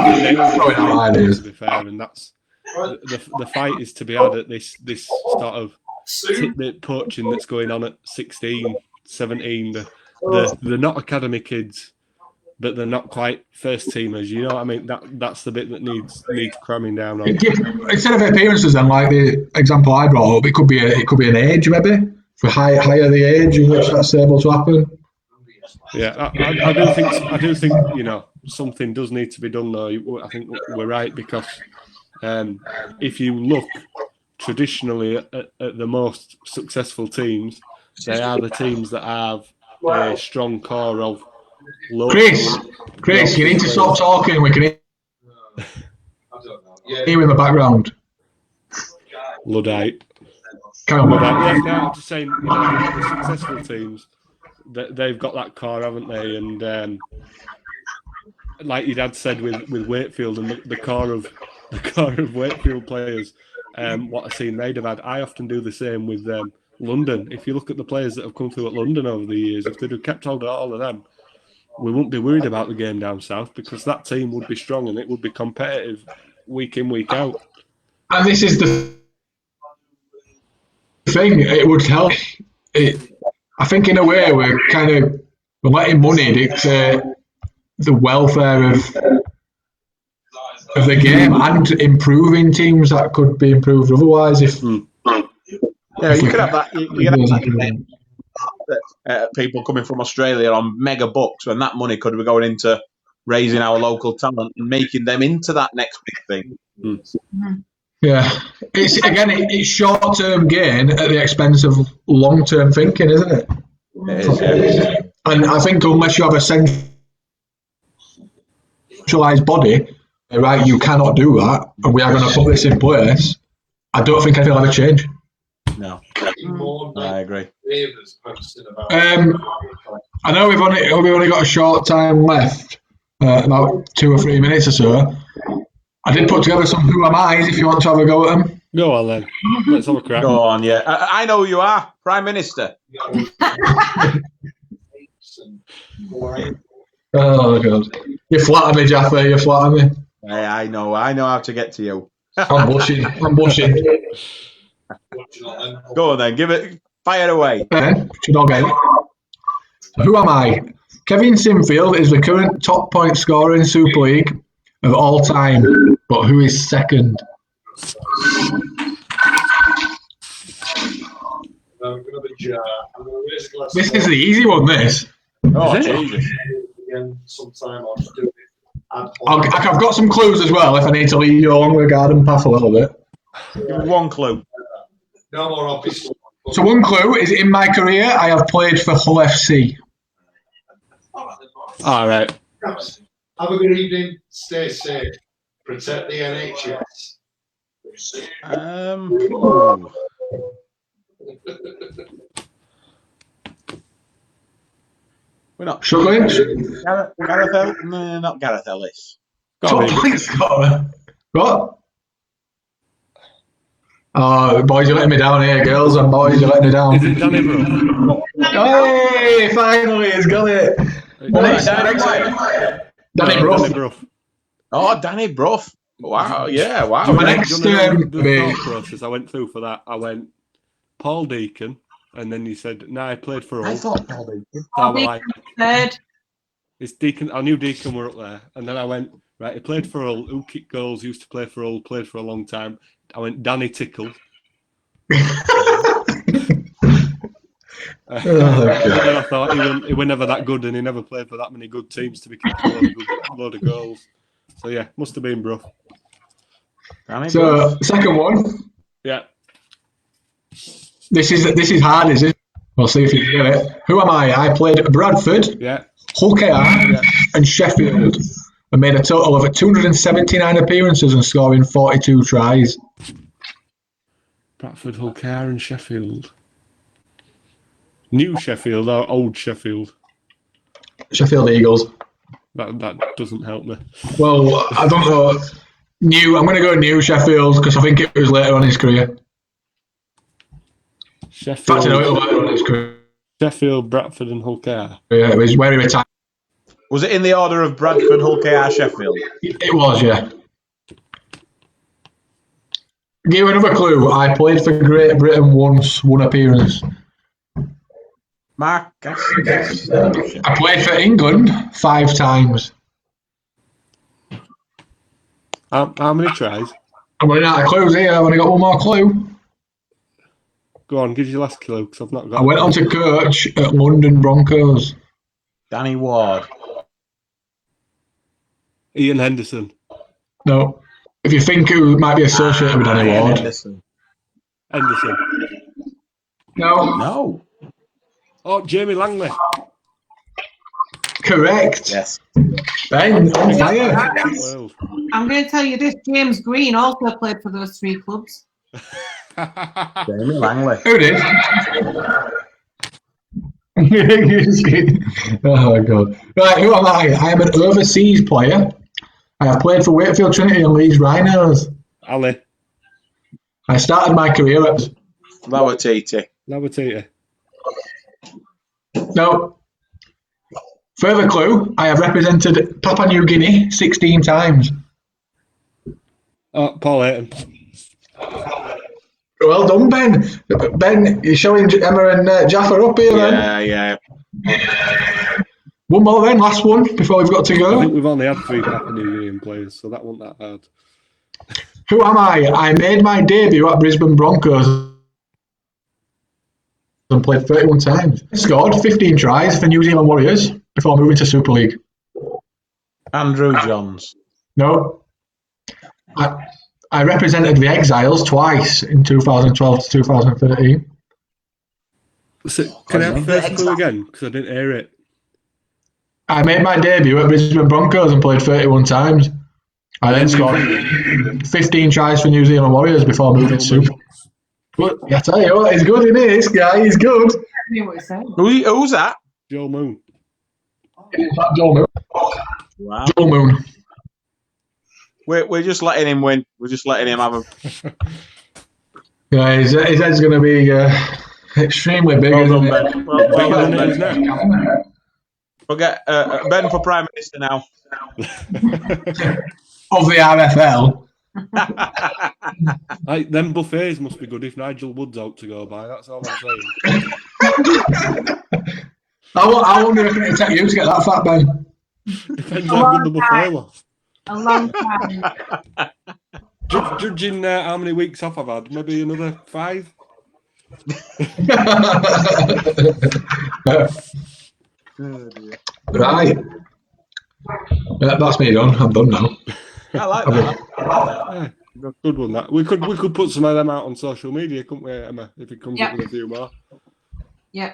to be fair, and that's the fight is to be had at this sort of tidbit poaching that's going on at 16, 17. They're not academy kids, but they're not quite first teamers. You know what I mean? That's the bit that needs cramming down on. Instead of appearances, then, like the example I brought up, it could be an age maybe for higher the age in which that's able to happen. Yeah, I do think something does need to be done though. I think we're right because if you look traditionally at the most successful teams, they are the teams that have a strong core of local. Chris, you need to stop talking. We can hear you in the background. Luddite. Come on. Yeah, I'm just saying, the successful teams, they've got that core, haven't they? And like your dad said with Wakefield and the core of Wakefield players, what I've seen they'd have had. I often do the same with London. If you look at the players that have come through at London over the years, if they'd have kept hold of all of them, we wouldn't be worried about the game down south because that team would be strong and it would be competitive week in, week out. And this is the thing, it would help. I think in a way we're letting money dictate the welfare of the game and improving teams that could be improved otherwise. If you could have that. You could have people coming from Australia on mega bucks when that money could be going into raising our local talent and making them into that next big thing. Yeah, it's short-term gain at the expense of long-term thinking, isn't it? It is, yeah. And I think unless you have a centralised body, right, you cannot do that, and we are going to put this in place, I don't think anything will ever change. No, I agree. I know we've only got a short time left, about 2 or 3 minutes or so. I did put together some Who Am I's if you want to have a go at them. Go on then. Let's have a crack. Go on, yeah. I know who you are, Prime Minister. Oh, God. You flatter me, Jaffa, you flatter me. Hey, I know how to get to you. I'm blushing. Go on then, fire away. Should all get it. Who am I? Kevin Sinfield is the current top point scorer in Super League of all time, but who is second? This is the easy one, this. Oh, Jesus. I've got some clues as well if I need to lead you along the garden path a little bit. Give me one clue. No more obvious. So one clue is in my career I have played for Hull FC. All right. Have a good evening. Stay safe. Protect the NHS. We're not struggling. Gareth Ellis? No, not Gareth Ellis. Top point scorer. What? Oh, boys, you're letting me down here, girls and boys, you're letting me down. Is it Danny Brough? Hey, finally, he's got it. Danny Brough. Oh, Danny Brough. Wow, yeah, wow. So my next the thought process I went through for that, I went Paul Deacon, and then you said, no, I played for Hull. I thought Paul Deacon. Paul Deacon third. It's Deacon. I knew Deacon were up there, and then I went, right, he played for Hull, who kicked goals, used to play for Hull, played for a long time. I went Danny Tickle. And then I thought he was never that good, and he never played for that many good teams to be kicking a load of goals. So yeah, must have been Brough. So second one. Yeah. This is hard, is it? We'll see if you can get it. Who am I? I played Bradford, Hull KR, and Sheffield, and made a total of 279 appearances and scoring 42 tries. Bradford, Hull KR, and Sheffield. New Sheffield or old Sheffield? Sheffield Eagles. That doesn't help me. Well, I don't know. I'm going to go new Sheffield because I think it was later on in his career. Sheffield. In fact, I know it was later on in his career. Sheffield, Bradford, and Hull KR. Yeah, it was where he retired. Was it in the order of Bradford, Hull KR, Sheffield? It was, yeah. Give you another clue. I played for Great Britain once, one appearance. Mark, I played for England 5 times. How many tries? I'm running out of clues here. I've only got one more clue. Go on, give your last clue because I've not got. I went on to coach at London Broncos. Danny Ward. Ian Henderson. No. If you think who might be associated with Danny Ward. Henderson. No. Oh, Jamie Langley. Correct. Yes. Ben, on fire. Well. I'm going to tell you this. James Green also played for those 3 clubs. Jamie Langley. Who did? Oh god! Right, who am I? I am an overseas player. I have played for Wakefield Trinity and Leeds Rhinos. Ali. I started my career at Lawatiti. Lawatiti. No. Further clue: I have represented Papua New Guinea 16 times. Oh, Paul Ayton. Well done, Ben. Ben, you're showing Emma and Jaffa up here, then. Yeah. One more, then. Last one before we've got to I go. think we've only had 3 Papua New Guinean players, so that wasn't that hard. Who am I? I made my debut at Brisbane Broncos and played 31 times. Scored 15 tries for New Zealand Warriors before moving to Super League. Andrew Johns. No. I represented the Exiles twice in 2012 to 2013. So, can I have the first clue again? Because I didn't hear it. I made my debut at Brisbane Broncos and played 31 times. I then scored 15 tries for New Zealand Warriors before moving to Super. But I tell you what, he's good in this guy. He's good. Who's that? Joe Moon. Joel Moon. Wow. Joel Moon. We're just letting him win. We're just letting him have a. Yeah, his head's going to be extremely big. Well isn't done, it? Ben. Well Bigger done, than it is Ben. now. We'll get Ben for Prime Minister now. Of the RFL. Like, them buffets must be good if Nigel Wood's out to go by. That's all I'm saying. I wonder if it'll take you to get that fat, Ben. Depends how good the buffet was. A long time. Judging how many weeks off I've had, maybe another 5. Right. That's me done. I'm done now. I like that. Yeah, good one. That we could put some of them out on social media, couldn't we, Emma? If it comes up with a few more. Yeah.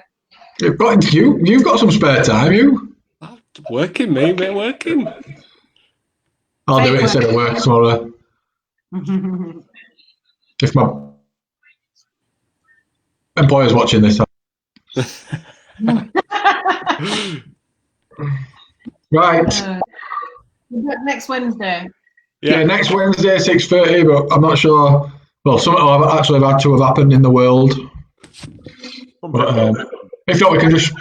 You've got some spare time, you. Working, mate, working. I'll do it instead of work tomorrow. If my employer's watching this. Right. Next Wednesday. Yeah, next Wednesday, 6:30, but I'm not sure. Well, some have actually had to have happened in the world. But, if not, we can just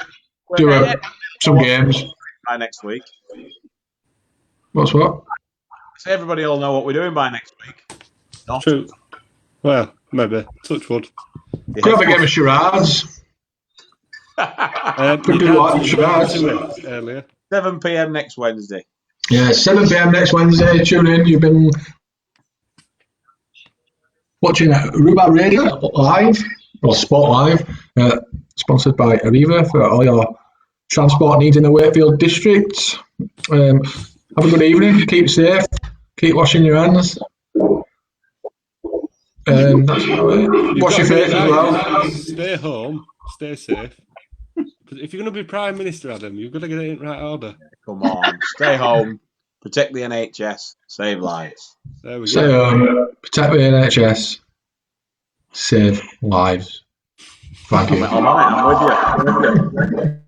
do some games. By next week. What's what? So everybody will know what we're doing by next week. Not. True. Well, maybe. Touch wood. Could have a game of charades. Could do what? Charades. Earlier. 7 p.m. next Wednesday. Yeah, 7 p.m. next Wednesday. Tune in. You've been watching Rhubarb Radio Live, or Sport Live, sponsored by Arriva for all your transport needs in the Wakefield district. Have a good evening. Keep safe. Keep washing your hands. That's wash your face as well. Stay home. Stay safe. If you're going to be Prime Minister, Adam, you've got to get it in right order. Come on. Stay home. Protect the NHS. Save lives. There we go. Stay home. Protect the NHS. Save lives. Thank you. I'm with you.